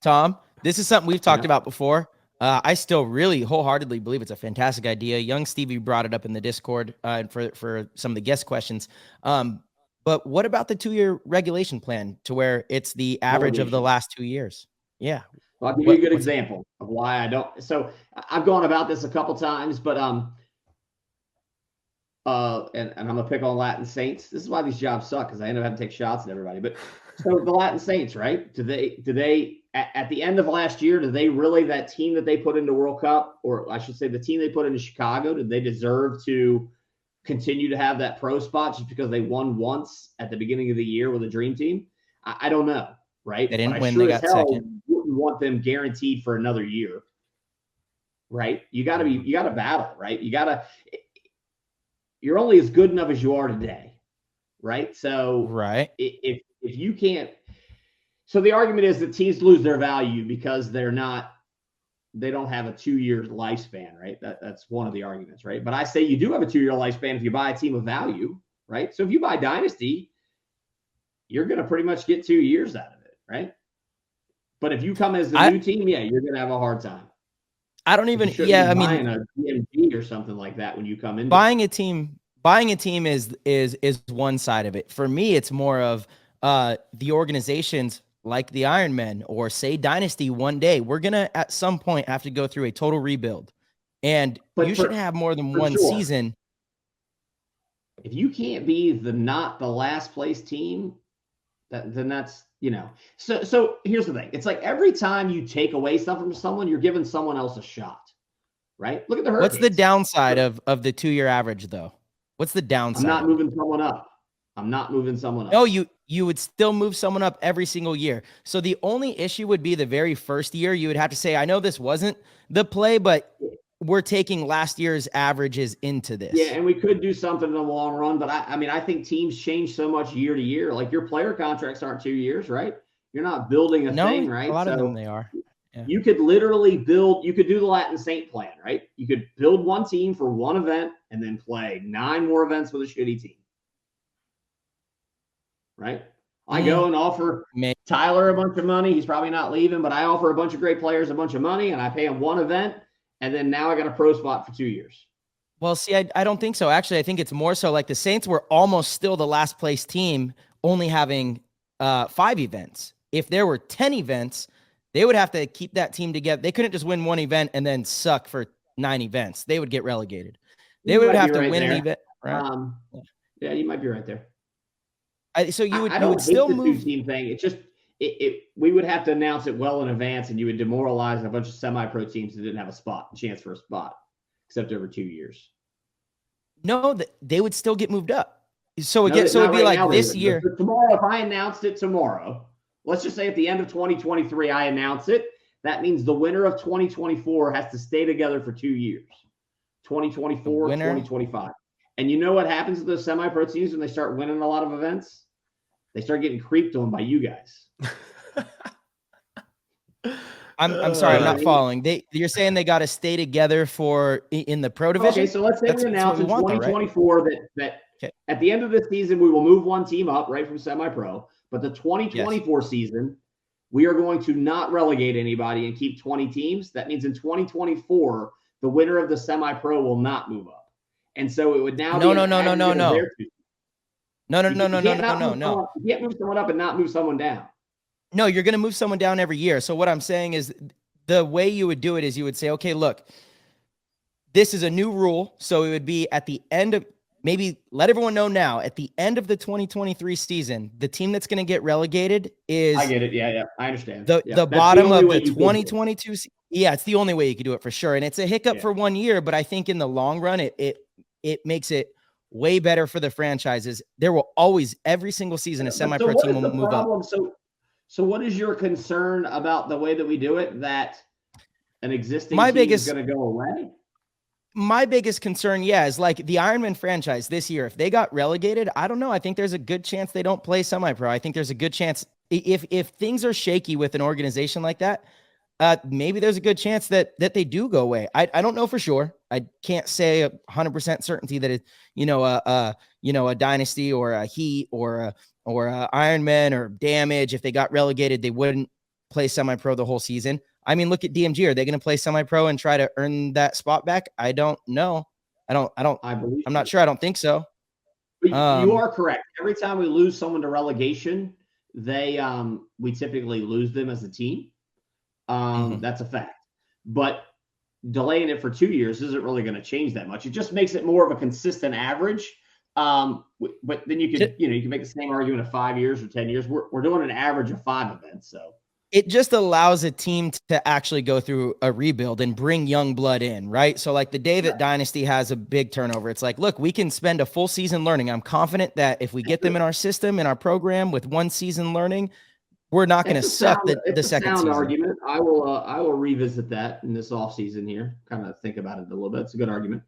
Tom, this is something we've talked about before. I still really wholeheartedly believe it's a fantastic idea. Young Stevie brought it up in the Discord for some of the guest questions. But what about the 2-year regulation plan to where it's the average of the last 2 years? Yeah. Well, I'll give you a good example of why I don't. So I've gone about this a couple times, but and I'm gonna pick on Latin Saints. This is why these jobs suck because I end up having to take shots at everybody. But so the Latin Saints, right? Do they at the end of last year, do they really, that team that they put into World Cup, or I should say the team they put into Chicago, did they deserve to continue to have that pro spot just because they won once at the beginning of the year with a dream team? I don't know, right? They didn't but win, sure they got second. Wouldn't want them guaranteed for another year, right? You got to battle, right? You're only as good enough as you are today, right? So right. If you can't, so the argument is that teams lose their value because they don't have a 2-year lifespan, right? That's one of the arguments, right? But I say you do have a 2-year lifespan if you buy a team of value, right? So if you buy Dynasty, you're going to pretty much get 2 years out of it, right? But if you come as the new team, you're going to have a hard time. I don't even. I mean, buying a DMG or something like that when you come in. Buying a team is one side of it. For me, it's more of the organizations like the Iron Men or say Dynasty. One day we're gonna at some point have to go through a total rebuild, and you should have more than one season. If you can't be not the last place team, then that's, So here's the thing. It's like every time you take away something from someone, you're giving someone else a shot, right? Look at the What's the Hurricanes. downside of the 2-year average, though? What's the downside? I'm not moving someone up. I'm not moving someone up. No, you would still move someone up every single year. So the only issue would be the very first year. You would have to say, I know this wasn't the play, but we're taking last year's averages into this. Yeah, and we could do something in the long run, but I think teams change so much year to year. Like your player contracts aren't 2 years, right? You're not building a thing, right? A lot of them they are. Yeah. You could literally you could do the Latin Saint plan, right? You could build one team for one event and then play 9 more events with a shitty team. Right? I go and offer Tyler a bunch of money. He's probably not leaving, but I offer a bunch of great players a bunch of money, and I pay them one event, and then now I got a pro spot for 2 years. Well, see, I don't think so. Actually, I think it's more so like the Saints were almost still the last place team, only having 5 events. If there were 10 events, they would have to keep that team together. They couldn't just win one event and then suck for 9 events. They would get relegated. They would have to win an event. Right? Yeah, you might be right there. So you would, I don't would still the move 2-team thing. It's just we would have to announce it well in advance, and you would demoralize a bunch of semi-pro teams that didn't have a chance for a spot, except over 2 years. No, they would still get moved up. So again, so it'd be like this year. Tomorrow, if I announced it tomorrow, let's just say at the end of 2023, I announce it. That means the winner of 2024 has to stay together for 2 years. 2024, 2025. And you know what happens to those semi-pro teams when they start winning a lot of events? They start getting creeped on by you guys. I'm sorry, I'm not following. You're saying they got to stay together in the pro division? Okay, so let's say we announce in 2024 that at the end of the season, we will move one team up, right, from semi-pro. But the 2024 season, we are going to not relegate anybody and keep 20 teams. That means in 2024, the winner of the semi-pro will not move up. And so it would now No. You can't move someone up and not move someone down. No, you're going to move someone down every year. So what I'm saying is the way you would do it is you would say, okay, look, this is a new rule. So it would be at the end of, maybe let everyone know now, at the end of the 2023 season, the team that's going to get relegated is... I get it. Yeah. I understand. The bottom of the 2022. Yeah, it's the only way you could do it for sure. And it's a hiccup for 1 year, but I think in the long run, it makes it way better for the franchises. There will always, every single season, a semi-pro team will move up. So what is your concern about the way that we do it, that an existing team is going to go away? My biggest concern, is like the Ironman franchise this year. If they got relegated, I don't know. I think there's a good chance they don't play semi-pro. I think there's a good chance if things are shaky with an organization like that, maybe there's a good chance that they do go away. I don't know for sure. I can't say 100% certainty that a Dynasty or a Heat or a Ironman or Damage, if they got relegated, they wouldn't play semi-pro the whole season. I mean, look at DMG. Are they going to play semi-pro and try to earn that spot back? I don't know. I'm not sure. I don't think so. But you are correct. Every time we lose someone to relegation, we typically lose them as a team. That's a fact. But delaying it for 2 years isn't really going to change that much. It just makes it more of a consistent average. But then you can make the same argument of 5 years or 10 years. We're doing an average of 5 events, so it just allows a team to actually go through a rebuild and bring young blood in, right? So like the day that Dynasty has a big turnover, it's like, look, we can spend a full season learning. I'm confident that if we get them in our system, in our program with 1 season learning, we're not going to suck the second season. Argument. I will revisit that in this off season here. Kind of think about it a little bit. It's a good argument.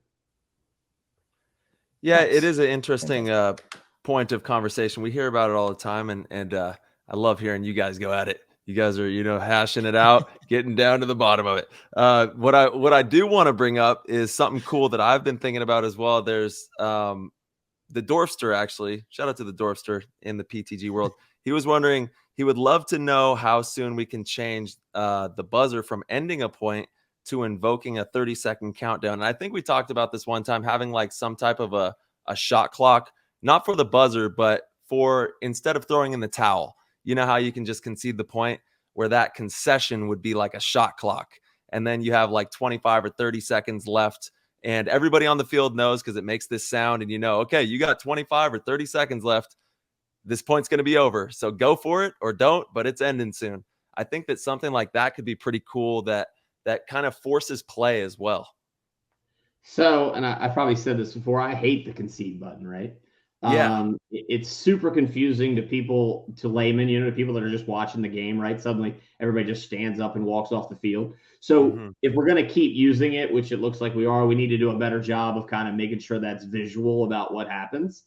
Yeah, it is an interesting point of conversation. We hear about it all the time, and I love hearing you guys go at it. You guys are, hashing it out, getting down to the bottom of it. What I do want to bring up is something cool that I've been thinking about as well. There's the Dorfster, actually. Shout out to the Dorfster in the PTG world. He was wondering, he would love to know how soon we can change the buzzer from ending a point to invoking a 30-second countdown. And I think we talked about this one time, having like some type of a shot clock, not for the buzzer, but for instead of throwing in the towel. You know how you can just concede the point, where that concession would be like a shot clock. And then you have like 25 or 30 seconds left. and everybody on the field knows because it makes this sound, and okay, you got 25 or 30 seconds left. This point's going to be over. So go for it or don't, but it's ending soon. I think that something like that could be pretty cool that kind of forces play as well. So, and I probably said this before, I hate the concede button, right? Yeah. It's super confusing to people, to laymen, to people that are just watching the game, right? Suddenly everybody just stands up and walks off the field. So if we're going to keep using it, which it looks like we are, we need to do a better job of kind of making sure that's visual about what happens.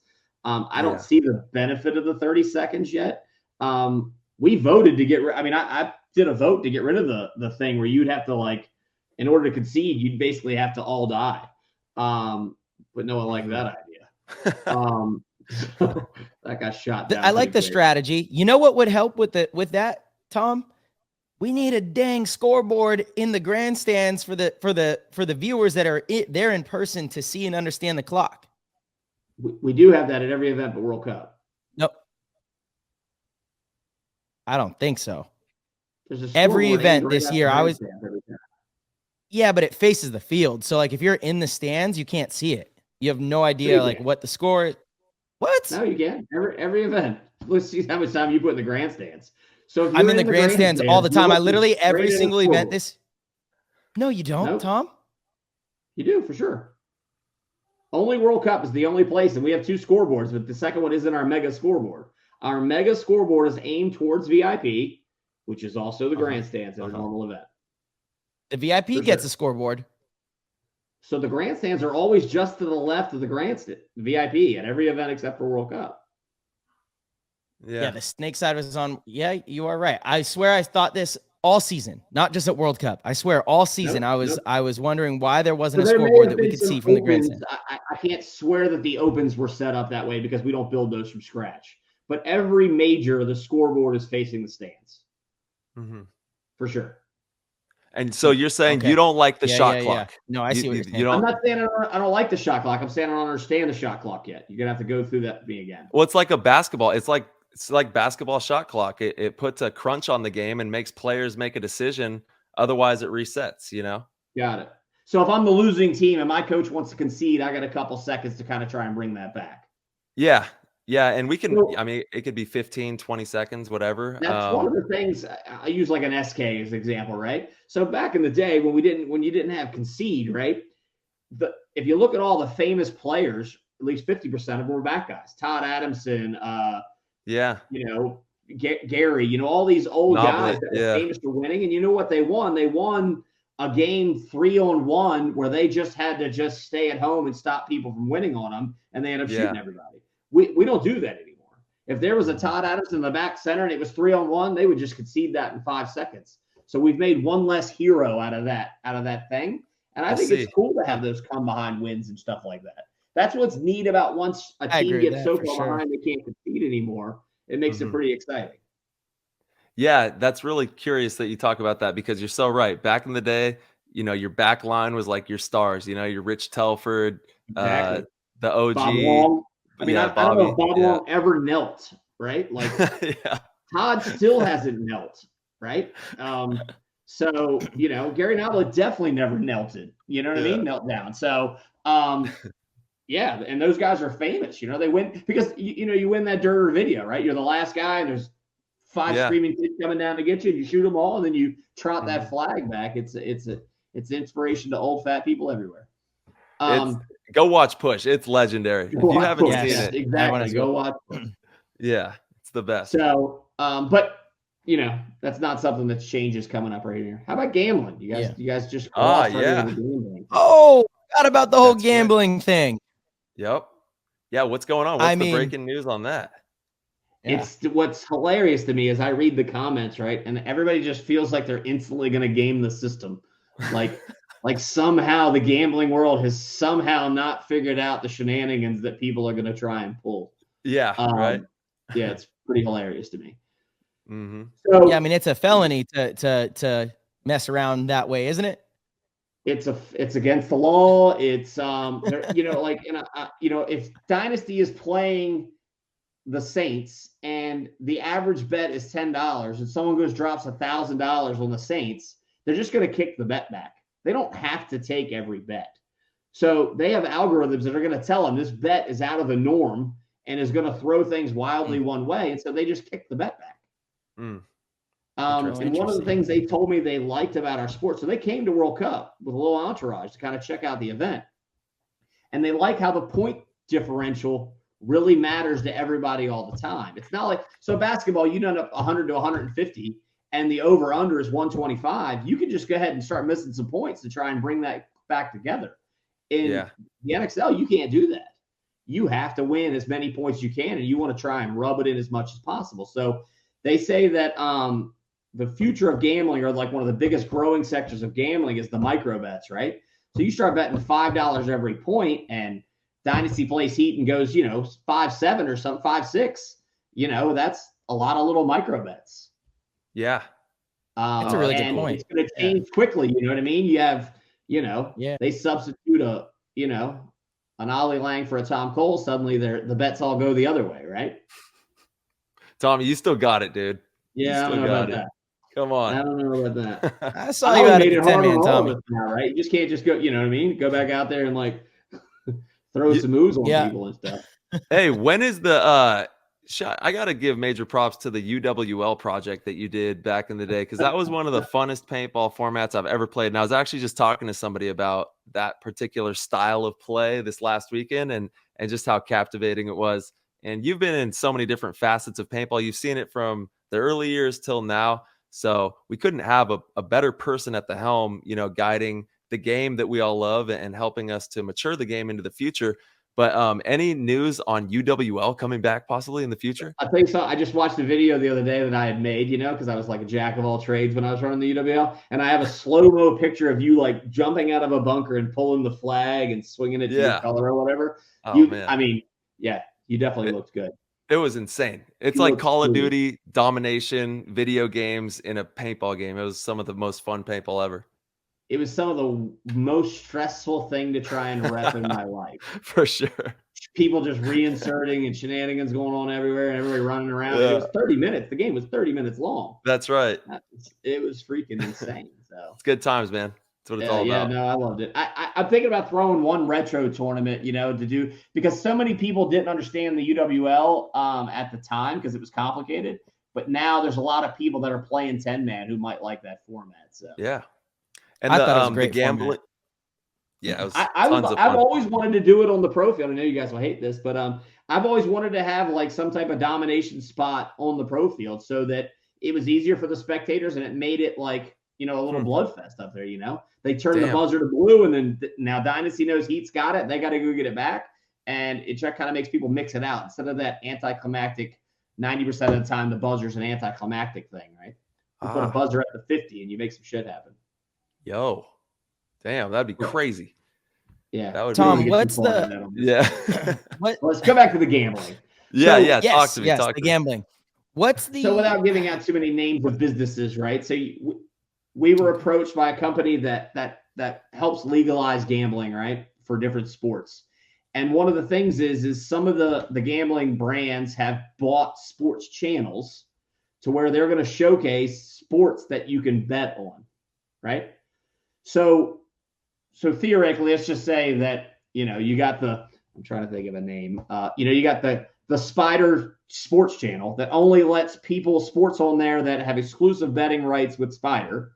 I don't see the benefit of the 30 seconds yet. We voted to get rid. I mean, I did a vote to get rid of the thing where you'd have to, like, in order to concede, you'd basically have to all die. But no one liked that idea. So that got shot down. I like the strategy. You know what would help with that, Tom? We need a dang scoreboard in the grandstands for the viewers that are there in person to see and understand the clock. We do have that at every event but World Cup. Nope. I don't think so. Every event this year, yeah, but it faces the field. So, like, if you're in the stands, you can't see it. You have no idea, like, what the score is. What? No, you can. Every event. Let's see how much time you put in the grandstands. So if I'm in the grandstands all the time. I literally every single event this. No, you don't, nope. Tom. You do for sure. Only World Cup is the only place, and we have 2 scoreboards, but the second one isn't our mega scoreboard. Our mega scoreboard is aimed towards VIP, which is also the grandstands at a normal event. The VIP gets a scoreboard. So the grandstands are always just to the left of the grandstand, VIP, at every event except for World Cup. Yeah, the snake side was on. Yeah, you are right. I swear I thought this all season, not just at World Cup. I swear all season I was wondering why there wasn't a scoreboard that we could see from the grandstand. I can't swear that the opens were set up that way because we don't build those from scratch. But every major, the scoreboard is facing the stands. For sure. And so you're saying you don't like the shot clock? Yeah. No, I see what you're saying. I'm not saying I don't like the shot clock. I'm saying I don't understand the shot clock yet. You're gonna have to go through that with me again. Well, it's like a basketball. It's like basketball shot clock. It puts a crunch on the game and makes players make a decision. Otherwise, it resets. Got it. So if I'm the losing team and my coach wants to concede, I got a couple seconds to kind of try and bring that back. Yeah. Yeah, and we can, I mean, it could be 15, 20 seconds, whatever. That's one of the things. I use like an SK as an example, right? So back in the day when you didn't have concede, right? If you look at all the famous players, at least 50% of them were back guys. Todd Adamson, Gary, all these old guys that were famous for winning. And you know what they won? They won a game 3-on-1 where they just had to just stay at home and stop people from winning on them, and they ended up shooting everybody. We don't do that anymore. If there was a Todd Adamson in the back center and it was 3-on-1, they would just concede that in 5 seconds. So we've made one less hero out of that thing. And I think it's cool to have those come behind wins and stuff like that. That's what's neat about once a team gets so far behind they can't concede anymore. It makes it pretty exciting. Yeah, that's really curious that you talk about that because you're so right. Back in the day, your back line was like your stars, your Rich Telford, the OG. Bob Long. I mean, I don't know if Bob Long ever knelt, right? Like Todd still hasn't knelt, right? So, Gary Nabla definitely never knelted. You know what I mean? Knelt down. So, and those guys are famous. They win because, you win that dirt video, right? You're the last guy and there's 5 screaming kids coming down to get you. You shoot them all and then you trot that flag back. It's inspiration to old fat people everywhere. Go watch Push. It's legendary. If you haven't seen it, exactly. Go watch Push. Yeah, it's the best. So, but that's not something that's changes coming up right here. How about gambling? You guys just gambling. Oh, forgot about the whole gambling thing. Yep. Yeah, what's going on? What's the breaking news on that? It's what's hilarious to me is I read the comments, right? And everybody just feels like they're instantly going to game the system. Like somehow the gambling world has somehow not figured out the shenanigans that people are going to try and pull. Yeah, right. Yeah, it's pretty hilarious to me. So, I mean, it's a felony to mess around that way, isn't it? It's against the law. It's if Dynasty is playing the Saints and the average bet is $10 and someone drops $1,000 on the Saints, they're just going to kick the bet back. They don't have to take every bet. So they have algorithms that are going to tell them this bet is out of the norm and is going to throw things wildly one way. And so they just kick the bet back. And one of the things they told me they liked about our sport, so they came to World Cup with a little entourage to kind of check out the event. And they like how the point differential really matters to everybody all the time. It's not like, so basketball, you end up 100 to 150 and the over under is 125. You can just go ahead and start missing some points to try and bring that back together. In the NXL, you can't do that. You have to win as many points you can, and you want to try and rub it in as much as possible. So they say that the future of gambling, or like one of the biggest growing sectors of gambling, is the micro bets, right? So you start betting $5 every point, and Dynasty plays heat and goes, 5-7 or something, 5-6. That's a lot of little micro bets. Yeah. That's a really good point. It's going to change quickly. You know what I mean? You have, they substitute an Ollie Lang for a Tom Cole. Suddenly the bets all go the other way, right? Tommy, you still got it, dude. Yeah, I don't know about that. Come on. I don't know about that. I saw you out of the 10-man, Tommy. Now, right? You just can't just go, go back out there and like throw some moves on people and stuff. Hey, when is the I got to give major props to the UWL project that you did back in the day, because that was one of the funnest paintball formats I've ever played. And I was actually just talking to somebody about that particular style of play this last weekend and just how captivating it was. And you've been in so many different facets of paintball. You've seen it from the early years till now. So we couldn't have a better person at the helm, guiding the game that we all love and helping us to mature the game into the future. But any news on UWL coming back possibly in the future? I'll tell you something. I just watched a video the other day that I had made, because I was like a jack of all trades when I was running the UWL. And I have a slow-mo picture of you like jumping out of a bunker and pulling the flag and swinging it to your color or whatever. Man. I mean, you definitely looked good. It was insane. It's like Call of Duty domination video games in a paintball game. It was some of the most fun paintball ever. It was some of the most stressful thing to try and rep in my life. For sure. People just reinserting and shenanigans going on everywhere and everybody running around. Yeah. It was 30 minutes. The game was 30 minutes long. That's right. It was freaking insane. So it's good times, man. That's what it's all about. Yeah, no, I loved it. I'm thinking about throwing one retro tournament, to do, because so many people didn't understand the UWL at the time because it was complicated. But now there's a lot of people that are playing 10-man who might like that format. So yeah. And I thought it was great gambling. Format. Yeah, it was I've always wanted to do it on the pro field. I know you guys will hate this, but I've always wanted to have like some type of domination spot on the pro field so that it was easier for the spectators and it made it like, a little bloodfest up there, They turned the buzzer to blue, and then now Dynasty knows Heat's got it. They got to go get it back, and it just kind of makes people mix it out instead of that anticlimactic 90% of the time the buzzer's an anticlimactic thing, right? You put a buzzer at the 50 and you make some shit happen. Yo, damn, that'd be crazy. Yeah, that would. Tom, really what's Let's go back to the gambling. Talk to me. The gambling. What's the so without giving out too many names of businesses, right? So we were approached by a company that helps legalize gambling, right, for different sports. And one of the things is some of the gambling brands have bought sports channels to where they're going to showcase sports that you can bet on, right? So theoretically, let's just say that, you got I'm trying to think of a name. You got the Spider Sports Channel that only lets people sports on there that have exclusive betting rights with Spider.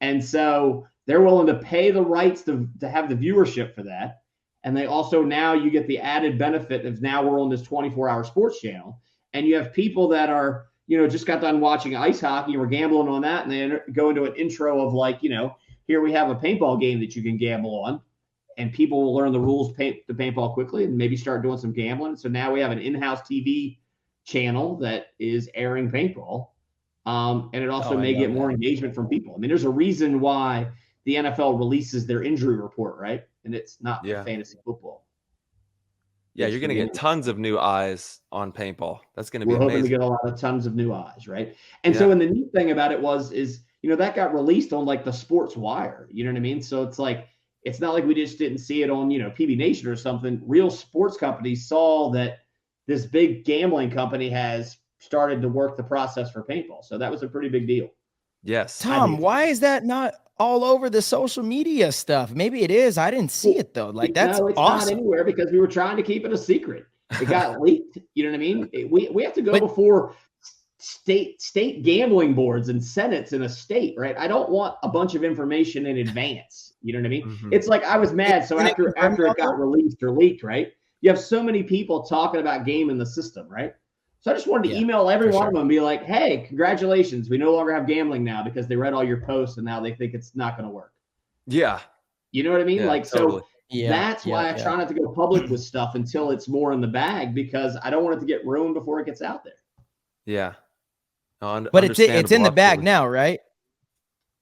And so they're willing to pay the rights to have the viewership for that. And they also, now you get the added benefit of now we're on this 24-hour sports channel. And you have people that are, just got done watching ice hockey and we're gambling on that. And they go into an intro of like, here we have a paintball game that you can gamble on. And people will learn the rules to paintball quickly and maybe start doing some gambling. So now we have an in-house TV channel that is airing paintball. And it also may get more engagement from people. I mean, there's a reason why the NFL releases their injury report, right? And it's not fantasy football. Yeah, you're going to get tons of new eyes on paintball. That's going to be amazing. We're hoping to get a lot of tons of new eyes, right? And so, and the neat thing about it is, that got released on like the Sports Wire. You know what I mean? So it's like, it's not like we just didn't see it on, PB Nation or something. Real sports companies saw that this big gambling company has started to work the process for paintball. So that was a pretty big deal. Yes. Tom, why is that not all over the social media stuff. Maybe it is. I didn't see it though. Like that's no, it's awesome. not anywhere because we were trying to keep it a secret. It got leaked. You know what I mean? We have to go before state gambling boards and senates in a state, right? I don't want a bunch of information in advance. You know what I mean? Mm-hmm. It's like I was mad. So after it got released or leaked, right? You have so many people talking about game in the system, right? So I just wanted to email every one of them and be like, hey, congratulations. We no longer have gambling now because they read all your posts and now they think it's not going to work. Yeah. You know what I mean? Yeah, like, totally. So that's why I try not to go public with stuff until it's more in the bag because I don't want it to get ruined before it gets out there. Yeah. But it's in the bag now, right?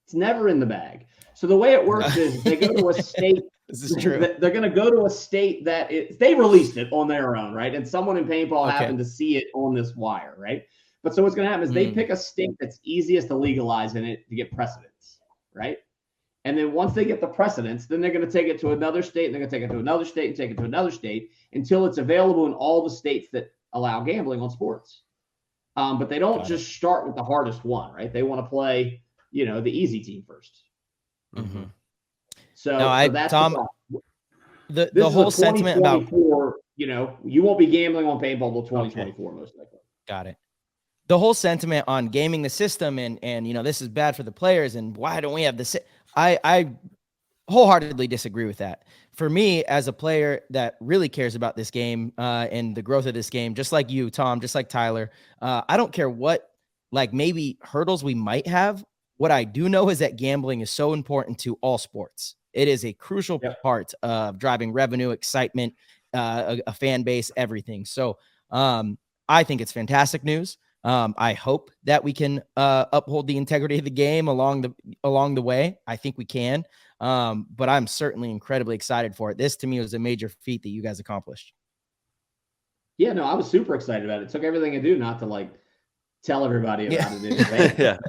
It's never in the bag. So the way it works is they go to a state. This is true. They're going to go to a state that they released it on their own, right? And someone in paintball happened to see it on this wire, right? But so what's going to happen is they pick a state that's easiest to legalize in it to get precedence, right? And then once they get the precedence, then they're going to take it to another state, and they're going to take it to another state, and take it to another state until it's available in all the states that allow gambling on sports. But they don't just start with the hardest one, right? They want to play, the easy team first. Mm-hmm. So that's Tom, the whole sentiment about you won't be gambling on paintball till 2024 most likely. Got it. The whole sentiment on gaming the system and this is bad for the players and why don't we have this? I wholeheartedly disagree with that. For me, as a player that really cares about this game and the growth of this game, just like you, Tom, just like Tyler, I don't care what maybe hurdles we might have. What I do know is that gambling is so important to all sports. It is a crucial part of driving revenue, excitement, a fan base, everything. So I think it's fantastic news. I hope that we can uphold the integrity of the game along the way. I think we can. But I'm certainly incredibly excited for it. This to me was a major feat that you guys accomplished. Yeah, no, I was super excited about it. It took everything I do not to tell everybody about it. In advance.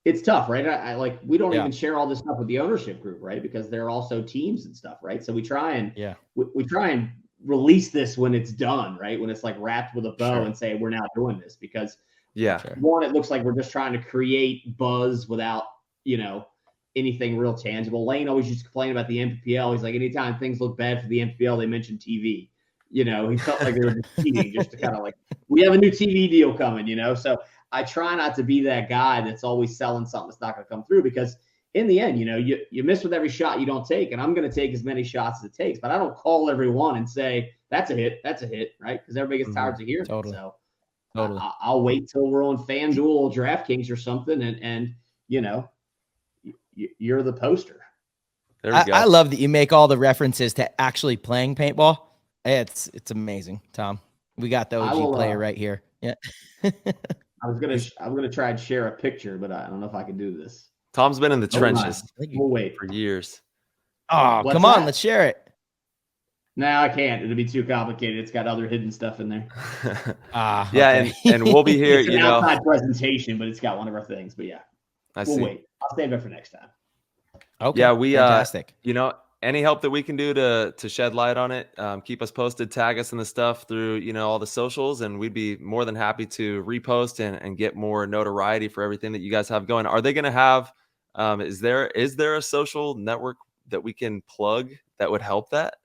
It's tough, right? We don't even share all this stuff with the ownership group, right? Because they're also teams and stuff, right? So we try and we try and release this when it's done, right? When it's wrapped with a bow and say we're now doing this because one, it looks like we're just trying to create buzz without anything real tangible. Lane always used to complain about the MPL. He's like, anytime things look bad for the MPL, they mention TV. He felt like they were just cheating just to kind of we have a new TV deal coming, So I try not to be that guy that's always selling something that's not going to come through because in the end, you miss with every shot you don't take, and I'm going to take as many shots as it takes, but I don't call everyone and say, that's a hit, right? Because everybody gets tired of hearing it. So I'll wait till we're on FanDuel or DraftKings or something, and you're the poster. There we go. I love that you make all the references to actually playing paintball. It's amazing, Tom. We got the OG player right here. Yeah. I'm gonna try and share a picture, but I don't know if I can do this. Tom's been in the trenches we'll wait for years. Oh, come on, let's share it. No, I can't. It'll be too complicated. It's got other hidden stuff in there. And we'll be here. It's an outside presentation, but it's got one of our things. But we'll wait. I'll save it for next time. Okay. Yeah, we fantastic. Any help that we can do to shed light on it, keep us posted, tag us in the stuff through, all the socials, and we'd be more than happy to repost and get more notoriety for everything that you guys have going. Are they going to have, is there a social network that we can plug that would help that?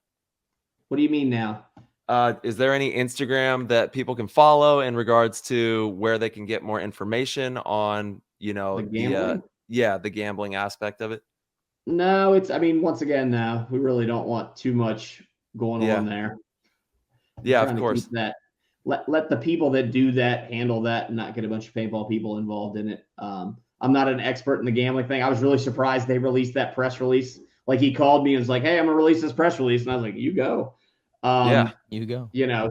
What do you mean now? Is there any Instagram that people can follow in regards to where they can get more information on, the gambling aspect of it? No, once again, no, we really don't want too much going on there. Yeah, of course. That let the people that do that handle that and not get a bunch of paintball people involved in it. I'm not an expert in the gambling thing. I was really surprised they released that press release. He called me and was like, "Hey, I'm gonna release this press release," and I was like, "You go." You go.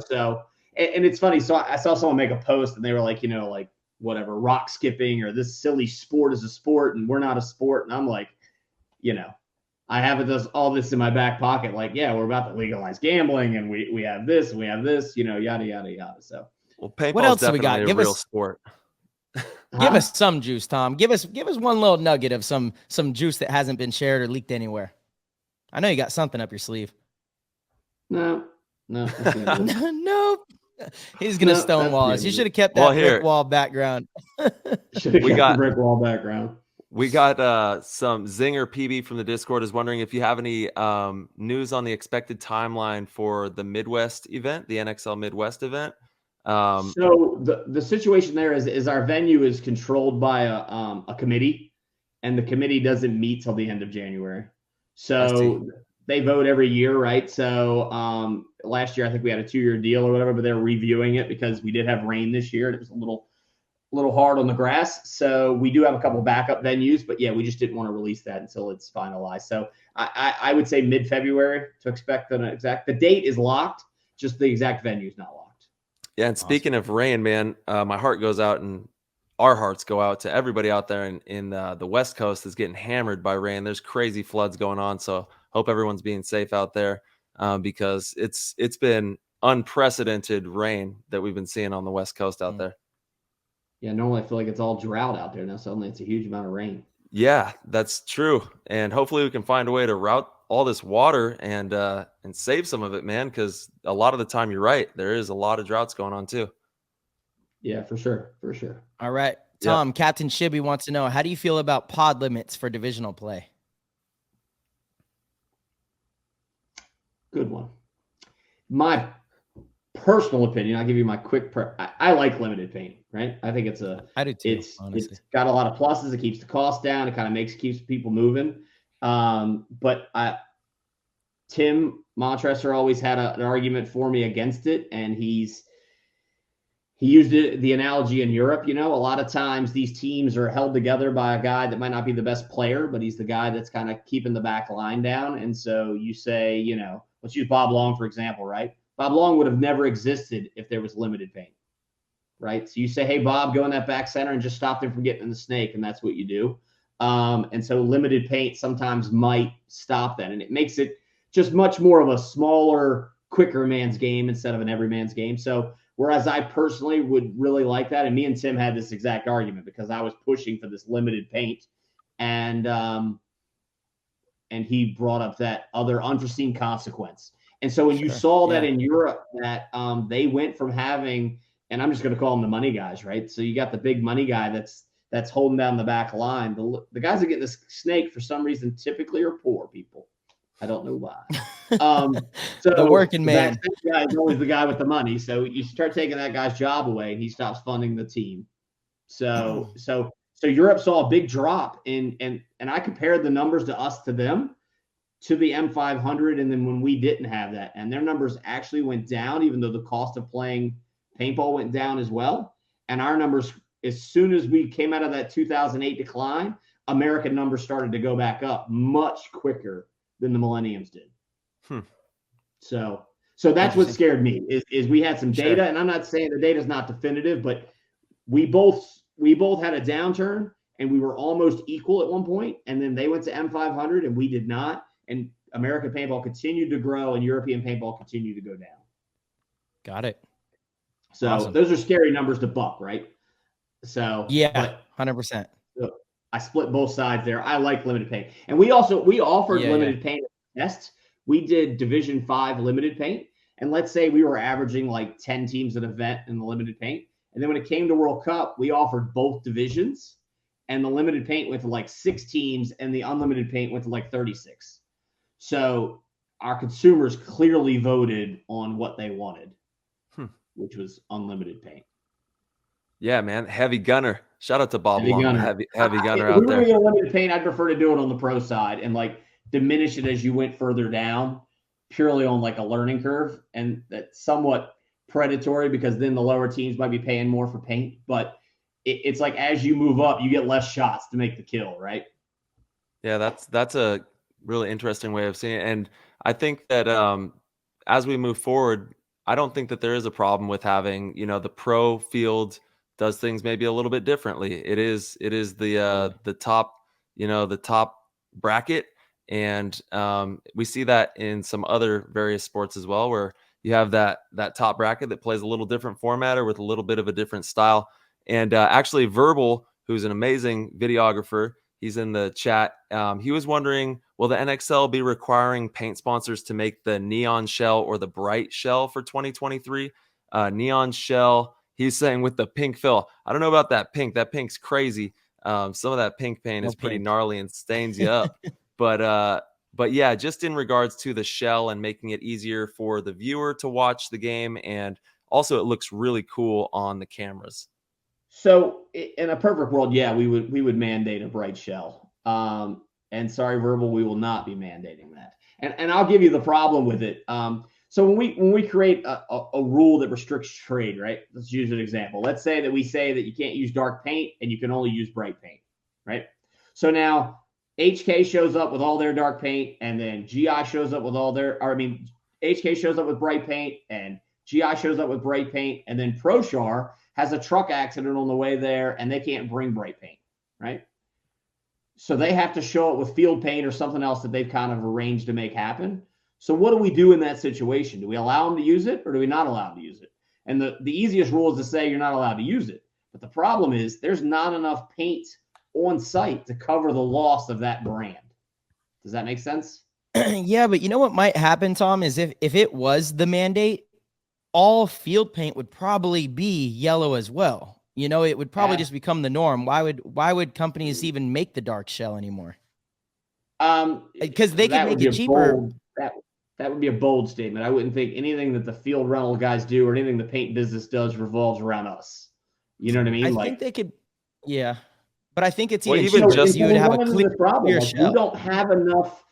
So and it's funny. So I saw someone make a post and they were like, whatever, rock skipping or this silly sport is a sport and we're not a sport, and I'm like. I have all this in my back pocket. We're about to legalize gambling and we have this, yada, yada, yada. So paintball what else do we got? Give real sport. Give us some juice, Tom. Give us one little nugget of some juice that hasn't been shared or leaked anywhere. I know you got something up your sleeve. No. No. He's gonna No, stonewall us. that's You the should have kept Well, that brick here wall background. should have we kept the got brick wall background. some Zinger PB from the Discord is wondering if you have any news on the expected timeline for the Midwest event, the NXL Midwest event. So the situation there is our venue is controlled by a committee, and the committee doesn't meet till the end of January. So they vote every year, right? So last year I think we had a 2-year deal or whatever, but they're reviewing it because we did have rain this year and it was a little hard on the grass. So we do have a couple backup venues, but yeah, we just didn't want to release that until it's finalized. So I would say mid-February to expect an exact. The date is locked, just the exact venue is not locked. Yeah, and speaking of rain, man, my heart goes out, and our hearts go out to everybody out there in the West Coast that's getting hammered by rain. There's crazy floods going on, so hope everyone's being safe out there because it's been unprecedented rain that we've been seeing on the West Coast out there. Yeah, normally I feel like it's all drought out there. Now suddenly it's a huge amount of rain. Yeah, that's true, and hopefully we can find a way to route all this water and save some of it, man. Because a lot of the time, you're right, there is a lot of droughts going on too. Yeah, for sure. All right, Tom. Captain Shibby wants to know, how do you feel about pod limits for divisional play? Good one. My personal opinion, I'll give you my quick I like limited paint, right? I think I do too, honestly. It's got a lot of pluses. It keeps the cost down. It kind of keeps people moving. But Tim Montresor always had an argument for me against it, and he used the analogy in Europe. You know, a lot of times these teams are held together by a guy that might not be the best player, but he's the guy that's kind of keeping the back line down. And so you say, you know, let's use Bob Long, for example, right? Bob Long would have never existed if there was limited paint, right? So you say, hey, Bob, go in that back center and just stop them from getting in the snake, and that's what you do. And so limited paint sometimes might stop that, and it makes it just much more of a smaller, quicker man's game instead of an every man's game. So whereas I personally would really like that, and me and Tim had this exact argument because I was pushing for this limited paint, and he brought up that other unforeseen consequence. And so when you saw that in Europe, that they went from having, and I'm just going to call them the money guys, right? So you got the big money guy that's holding down the back line. The guys that get this snake for some reason typically are poor people. I don't know why. So the working man guy is always the guy with the money. So you start taking that guy's job away, and he stops funding the team. So Europe saw a big drop and I compared the numbers to us to them, to the M500, and then when we didn't have that, and their numbers actually went down, even though the cost of playing paintball went down as well. And our numbers, as soon as we came out of that 2008 decline, American numbers started to go back up much quicker than the Millenniums did. So that's what scared me is we had some data, and I'm not saying the data is not definitive, but we both had a downturn, and we were almost equal at one point, and then they went to M500 and we did not. And American paintball continued to grow, and European paintball continued to go down. Got it. So awesome. Those are scary numbers to buck, right? So yeah, 100%. I split both sides there. I like limited paint, and we offered limited paint tests. We did Division 5 limited paint, and let's say we were averaging like 10 teams at an event in the limited paint, and then when it came to World Cup, we offered both divisions, and the limited paint went to like 6 teams, and the unlimited paint went to like 36. So our consumers clearly voted on what they wanted, which was unlimited paint. Yeah, man. Heavy gunner. Shout out to Bob Long. Heavy gunner out there. If we were going to limited paint, I'd prefer to do it on the pro side and like diminish it as you went further down, purely on like a learning curve. And that's somewhat predatory because then the lower teams might be paying more for paint. But it's like as you move up, you get less shots to make the kill, right? Yeah, that's a really interesting way of seeing it. And I think that as we move forward, I don't think that there is a problem with having, the pro field does things maybe a little bit differently. It is the top, the top bracket. And we see that in some other various sports as well, where you have that top bracket that plays a little different format or with a little bit of a different style. And actually Verbal, who's an amazing videographer, he's in the chat. He was wondering, will the NXL be requiring paint sponsors to make the neon shell or the bright shell for 2023? neon shell. He's saying with the pink fill. I don't know about that pink. That pink's crazy. Some of that pink paint is pretty gnarly and stains you up. But yeah, just in regards to the shell and making it easier for the viewer to watch the game, and also it looks really cool on the cameras. So in a perfect world, yeah, we would mandate a bright shell. And sorry, Verbal, we will not be mandating that. And I'll give you the problem with it. So when we create a rule that restricts trade, right? Let's use an example. Let's say that we say that you can't use dark paint and you can only use bright paint, right? So now HK shows up with all their dark paint, and then GI shows up with HK shows up with bright paint, and GI shows up with bright paint, and then ProShar has a truck accident on the way there, and they can't bring bright paint, right? So they have to show it with field paint or something else that they've kind of arranged to make happen. So what do we do in that situation? Do we allow them to use it, or do we not allow them to use it? And the easiest rule is to say you're not allowed to use it. But the problem is there's not enough paint on site to cover the loss of that brand. Does that make sense? Yeah, but you know what might happen, Tom, is if it was the mandate, all field paint would probably be yellow as well. You know, it would probably just become the norm. Why would companies even make the dark shell anymore? Because they could make it cheaper. That would be a bold statement. I wouldn't think anything that the field rental guys do or anything the paint business does revolves around us. You know what I mean? I think they could, yeah. But I think it's Well, even just you would have a clear problem. shell. We don't have enough.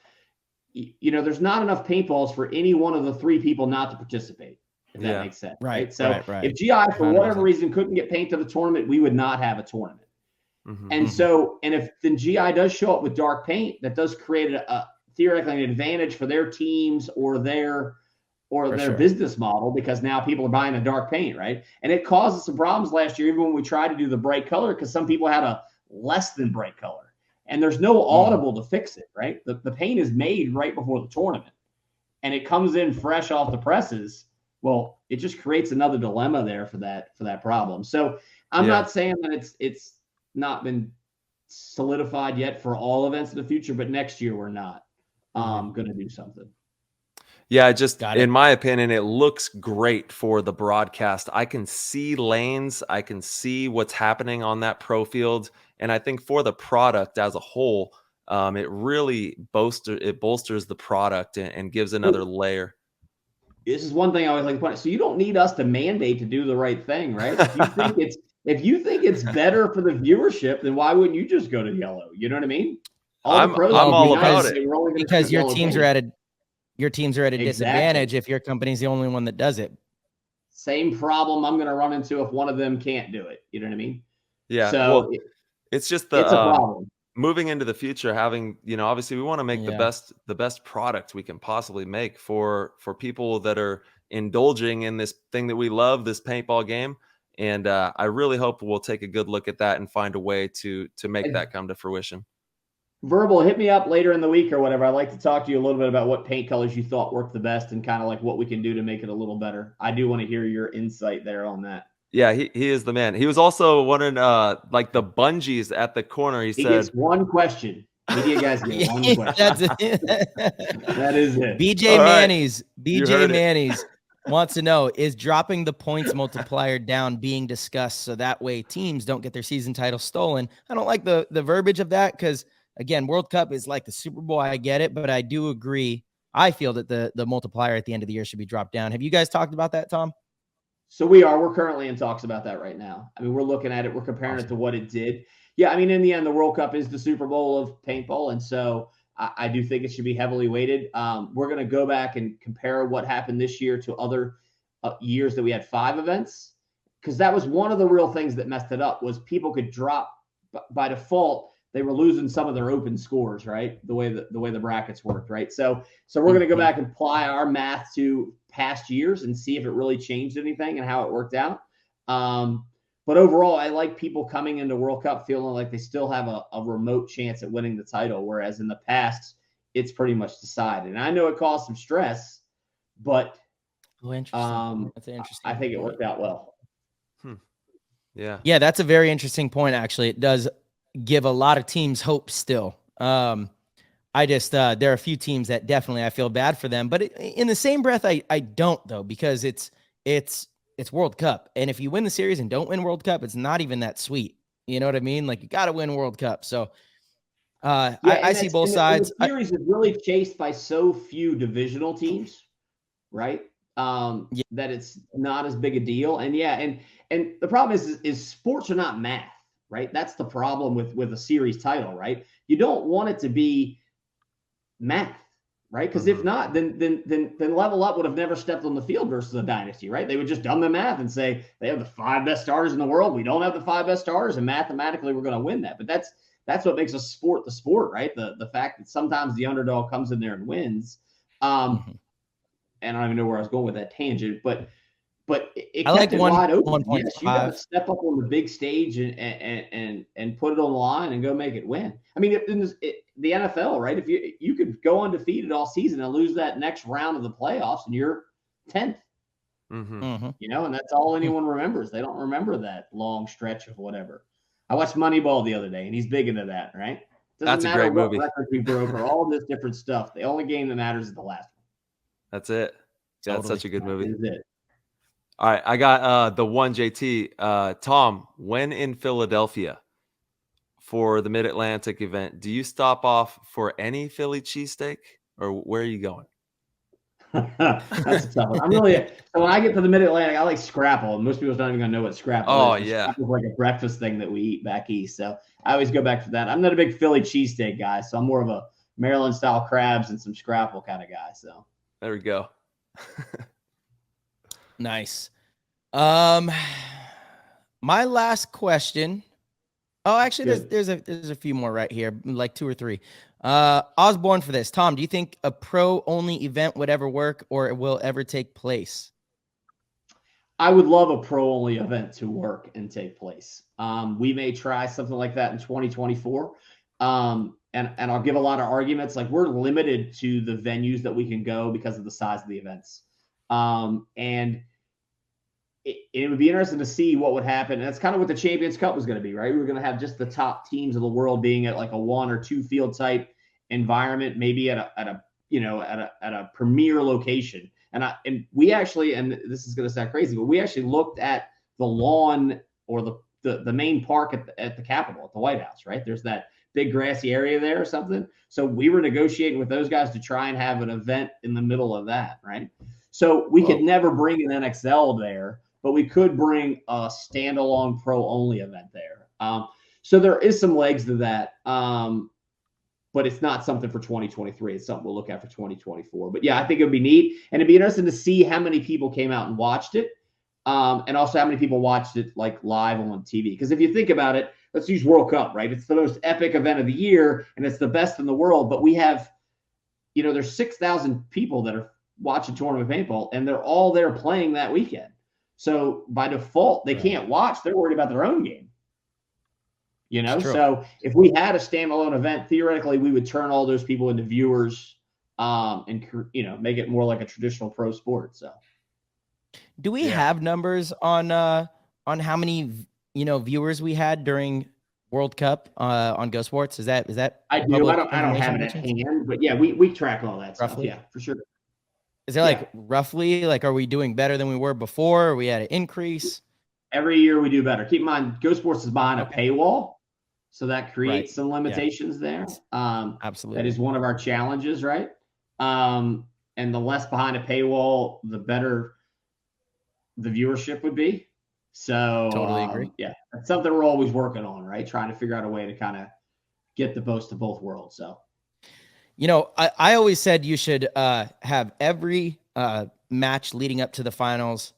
You know, there's not enough paintballs for any one of the three people not to participate. If that makes sense, right? So if GI for whatever reason couldn't get paint to the tournament, we would not have a tournament. And so, and if then GI does show up with dark paint, that does create a theoretically an advantage for their teams or their business model, because now people are buying the dark paint, right? And it caused some problems last year, even when we tried to do the bright color, because some people had a less than bright color, and there's no audible to fix it, right? The paint is made right before the tournament, and it comes in fresh off the presses. Well, it just creates another dilemma there for that problem. So I'm not saying that it's not been solidified yet for all events in the future, but next year we're not going to do something. Yeah, just in my opinion, it looks great for the broadcast. I can see lanes. I can see what's happening on that pro field. And I think for the product as a whole, it really bolsters the product and gives another layer. This is one thing I always like to point out. So you don't need us to mandate to do the right thing, right? If you think it's better for the viewership, then why wouldn't you just go to yellow? You know what I mean? I'm all about it. Because your teams are at a disadvantage if your company's the only one that does it. Same problem I'm going to run into if one of them can't do it. You know what I mean? Yeah. So it's just it's a problem. Moving into the future, having, obviously we want to make the best product we can possibly make for people that are indulging in this thing that we love, this paintball game. And I really hope we'll take a good look at that and find a way to make that come to fruition. Verbal, hit me up later in the week or whatever. I'd like to talk to you a little bit about what paint colors you thought worked the best and kind of like what we can do to make it a little better. I do want to hear your insight there on that. Yeah, he is the man. He was also wondering like the bungees at the corner. He said gets one question. Media guys get one question. That's it. That is it. BJ Manny's wants to know, is dropping the points multiplier down being discussed so that way teams don't get their season title stolen? I don't like the verbiage of that because, again, World Cup is like the Super Bowl. I get it, but I do agree. I feel that the multiplier at the end of the year should be dropped down. Have you guys talked about that, Tom? So we're currently in talks about that right now. I mean, we're looking at it. We're comparing it to what it did. Yeah, I mean, in the end, the World Cup is the Super Bowl of paintball. And so I do think it should be heavily weighted. We're going to go back and compare what happened this year to other years that we had 5 events, because that was one of the real things that messed it up was people could drop by default. They were losing some of their open scores, right? The way the brackets worked, right? So we're going to go back and apply our math to past years and see if it really changed anything and how it worked out. But overall, I like people coming into World Cup feeling like they still have a remote chance at winning the title, whereas in the past, it's pretty much decided. And I know it caused some stress, but That's interesting. I think it worked out well. Yeah, that's a very interesting point, actually. It does give a lot of teams hope still. I just there are a few teams that definitely I feel bad for them, but in the same breath I don't, though, because it's it's World Cup. And if you win the series and don't win World Cup, it's not even that sweet. You know what I mean? Like, you got to win World Cup. So I see both sides. The series is really chased by so few divisional teams, right? That it's not as big a deal. And and the problem is sports are not math, right? That's the problem with a series title, right? You don't want it to be math, right? Because if not, then Level Up would have never stepped on the field versus a dynasty, right? They would just dumb the math and say they have the 5 best starters in the world. We don't have the 5 best starters, and mathematically we're going to win that. But that's what makes a sport the sport, right? The fact that sometimes the underdog comes in there and wins. And I don't even know where I was going with that tangent, but it kept it wide open. Yes, you got to step up on the big stage and put it on the line and go make it win. I mean, the NFL, right? If you could go undefeated all season and lose that next round of the playoffs, and you're 10th. You know, and that's all anyone remembers. They don't remember that long stretch of whatever. I watched Moneyball the other day, and he's big into that, right? That's a great movie. Record we broke or all this different stuff. The only game that matters is the last one. That's it. Yeah, that's such a good movie. That is it. All right, I got the one JT. Tom, when in Philadelphia for the Mid-Atlantic event, do you stop off for any Philly cheesesteak, or where are you going? That's a tough one. So when I get to the Mid-Atlantic, I like scrapple, and most people don't even gonna know what scrapple is. Yeah. Scrapple's like a breakfast thing that we eat back east. So I always go back to that. I'm not a big Philly cheesesteak guy, so I'm more of a Maryland-style crabs and some scrapple kind of guy. So there we go. Nice. My last question. Oh, actually, there's a few more right here, like 2 or 3. I was born for this. Tom, do you think a pro-only event would ever work, or it will ever take place? I would love a pro-only event to work and take place. We may try something like that in 2024. And I'll give a lot of arguments. Like, we're limited to the venues that we can go because of the size of the events. And it would be interesting to see what would happen. And that's kind of what the Champions Cup was going to be, right? We were going to have just the top teams of the world being at like a 1 or 2 field type environment, maybe at a premier location. And we actually, and this is going to sound crazy, but we actually looked at the lawn or the main park at the Capitol, at the White House, right? There's that big grassy area there or something. So we were negotiating with those guys to try and have an event in the middle of that, right? So we could never bring an NXL there, but we could bring a standalone pro-only event there. So there is some legs to that, but it's not something for 2023. It's something we'll look at for 2024. But yeah, I think it would be neat, and it'd be interesting to see how many people came out and watched it, and also how many people watched it like live on TV. Because if you think about it, let's use World Cup, right? It's the most epic event of the year, and it's the best in the world. But we have, there's 6,000 people that are watching tournament paintball, and they're all there playing that weekend. So by default, they can't watch. They're worried about their own game. So if we had a standalone event, theoretically, we would turn all those people into viewers, and make it more like a traditional pro sport. So, do we have numbers on how many viewers we had during World Cup on Go Sports? Is that I do. I don't have it at hand, but yeah, we track all that stuff. Yeah, for sure. Is there roughly are we doing better than we were before? Are we at an increase? Every year we do better. Keep in mind, Go Sports is behind a paywall, so that creates some limitations there. Absolutely. That is one of our challenges, right? And the less behind a paywall, the better the viewership would be. So totally agree. Yeah, that's something we're always working on, right? Trying to figure out a way to kind of get the most of both worlds. So, I always said you should have every match leading up to the finals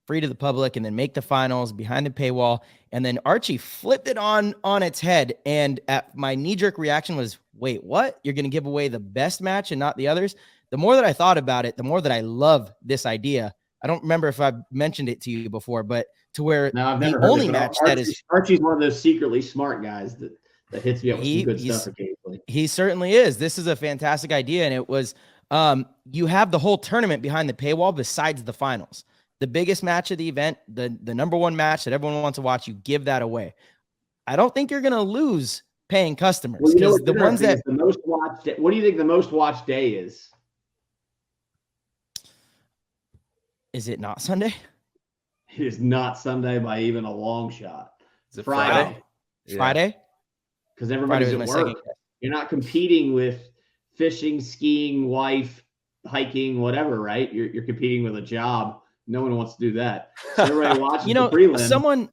free to the public, and then make the finals behind the paywall. And then Archie flipped it on its head. And my knee-jerk reaction was, wait, what? You're going to give away the best match and not the others? The more that I thought about it, the more that I love this idea. I don't remember if I've mentioned it to you before, but to where I've never the only match Archie's one of those secretly smart guys that hits me up with some good stuff occasionally. He certainly is. This is a fantastic idea. And it was, you have the whole tournament behind the paywall besides the finals. The biggest match of the event, the number one match that everyone wants to watch, you give that away. I don't think you're going to lose paying customers, because the ones that the most watched. What do you think the most watched day is? Is it not Sunday? It is not Sunday by even a long shot. Is it Friday. Yeah. Friday? Because everybody's Friday at was my work. You're not competing with fishing, skiing, wife, hiking, whatever, right? You're competing with a job. No one wants to do that. So everybody watches You know, the prelim.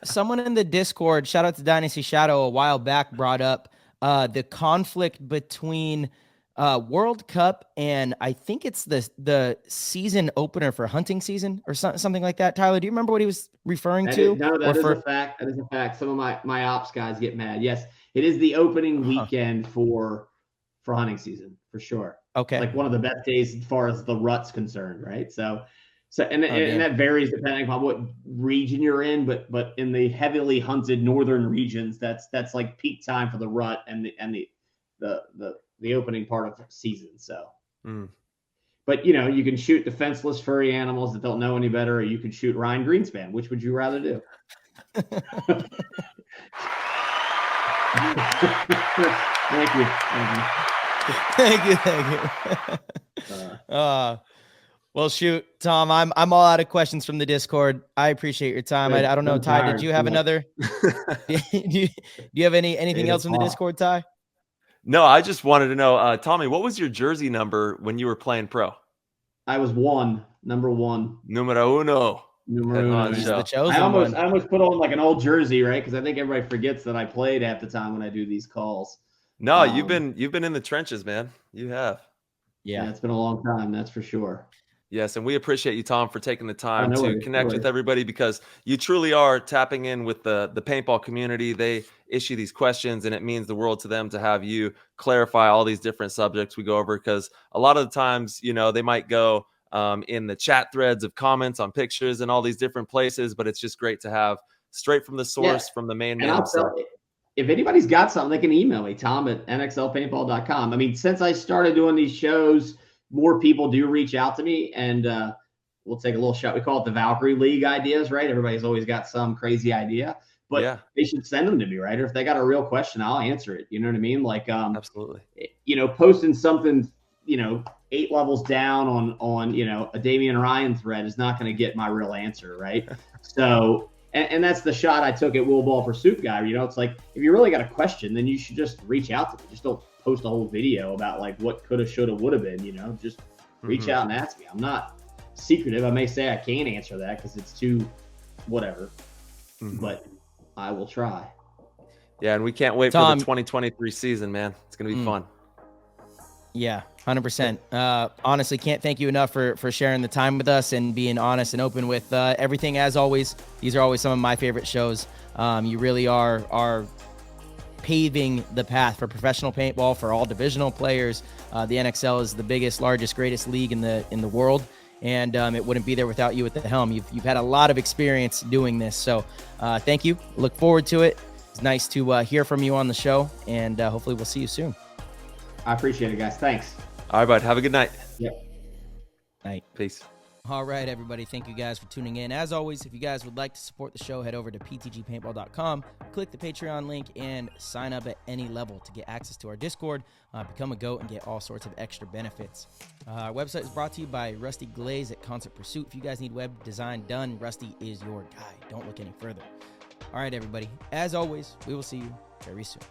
someone in the Discord, shout out to Dynasty Shadow, a while back brought up the conflict between World Cup and I think it's the season opener for hunting season or something like that. Tyler, do you remember what he was referring to? That is a fact. That is a fact. Some of my ops guys get mad. Yes, it is the opening weekend for hunting season for sure. Okay. Like one of the best days as far as the rut's concerned, right? So and that varies depending upon what region you're in, but in the heavily hunted northern regions, that's like peak time for the rut and the opening part of season. So, but you can shoot defenseless furry animals that don't know any better, or you can shoot Ryan Greenspan. Which would you rather do? Thank you. Well, shoot, Tom, I'm all out of questions from the Discord. I appreciate your time. I don't know, Ty, did you have another? do you have anything else from the Discord, Ty? No, I just wanted to know, Tommy, what was your jersey number when you were playing pro? I was number one. Numero uno. The chosen I almost put on like an old jersey, right? Because I think everybody forgets that I played half the time when I do these calls. No, you've been in the trenches, man. You have. Yeah, it's been a long time, that's for sure. Yes, and we appreciate you, Tom, for taking the time to connect with everybody, because you truly are tapping in with the paintball community. They issue these questions, and it means the world to them to have you clarify all these different subjects we go over, because a lot of the times, they might go in the chat threads of comments on pictures and all these different places, but it's just great to have straight from the source, from the main man himself. If anybody's got something, they can email me, tom@nxlpaintball.com. I mean, since I started doing these shows, more people do reach out to me, and we'll take a little shot. We call it the Valkyrie League ideas, right? Everybody's always got some crazy idea, but they should send them to me, right? Or if they got a real question, I'll answer it. You know what I mean? Like, absolutely. Posting something, 8 levels down on a Damian Ryan thread is not going to get my real answer, right? So, and that's the shot I took at Will Ball Pursuit guy. It's like, if you really got a question, then you should just reach out to me. Just don't post a whole video about like what coulda, shoulda, woulda been. Just reach out and ask me. I'm not secretive. I may say I can't answer that because it's too whatever, but I will try. Yeah, and we can't wait for the 2023 season, man. It's gonna be fun. Yeah, 100%. Honestly, can't thank you enough for sharing the time with us and being honest and open with everything. As always, these are always some of my favorite shows. You really are paving the path for professional paintball for all divisional players. The NXL is the biggest, largest, greatest league in the world, and it wouldn't be there without you at the helm. You've had a lot of experience doing this, so thank you. Look forward to it. It's nice to hear from you on the show, and hopefully we'll see you soon. I appreciate it, guys. Thanks. All right, bud. Have a good night. Yep. Night. Peace. All right, everybody. Thank you guys for tuning in. As always, if you guys would like to support the show, head over to ptgpaintball.com, click the Patreon link, and sign up at any level to get access to our Discord, become a GOAT, and get all sorts of extra benefits. Our website is brought to you by Rusty Glaze at Concert Pursuit. If you guys need web design done, Rusty is your guy. Don't look any further. All right, everybody. As always, we will see you very soon.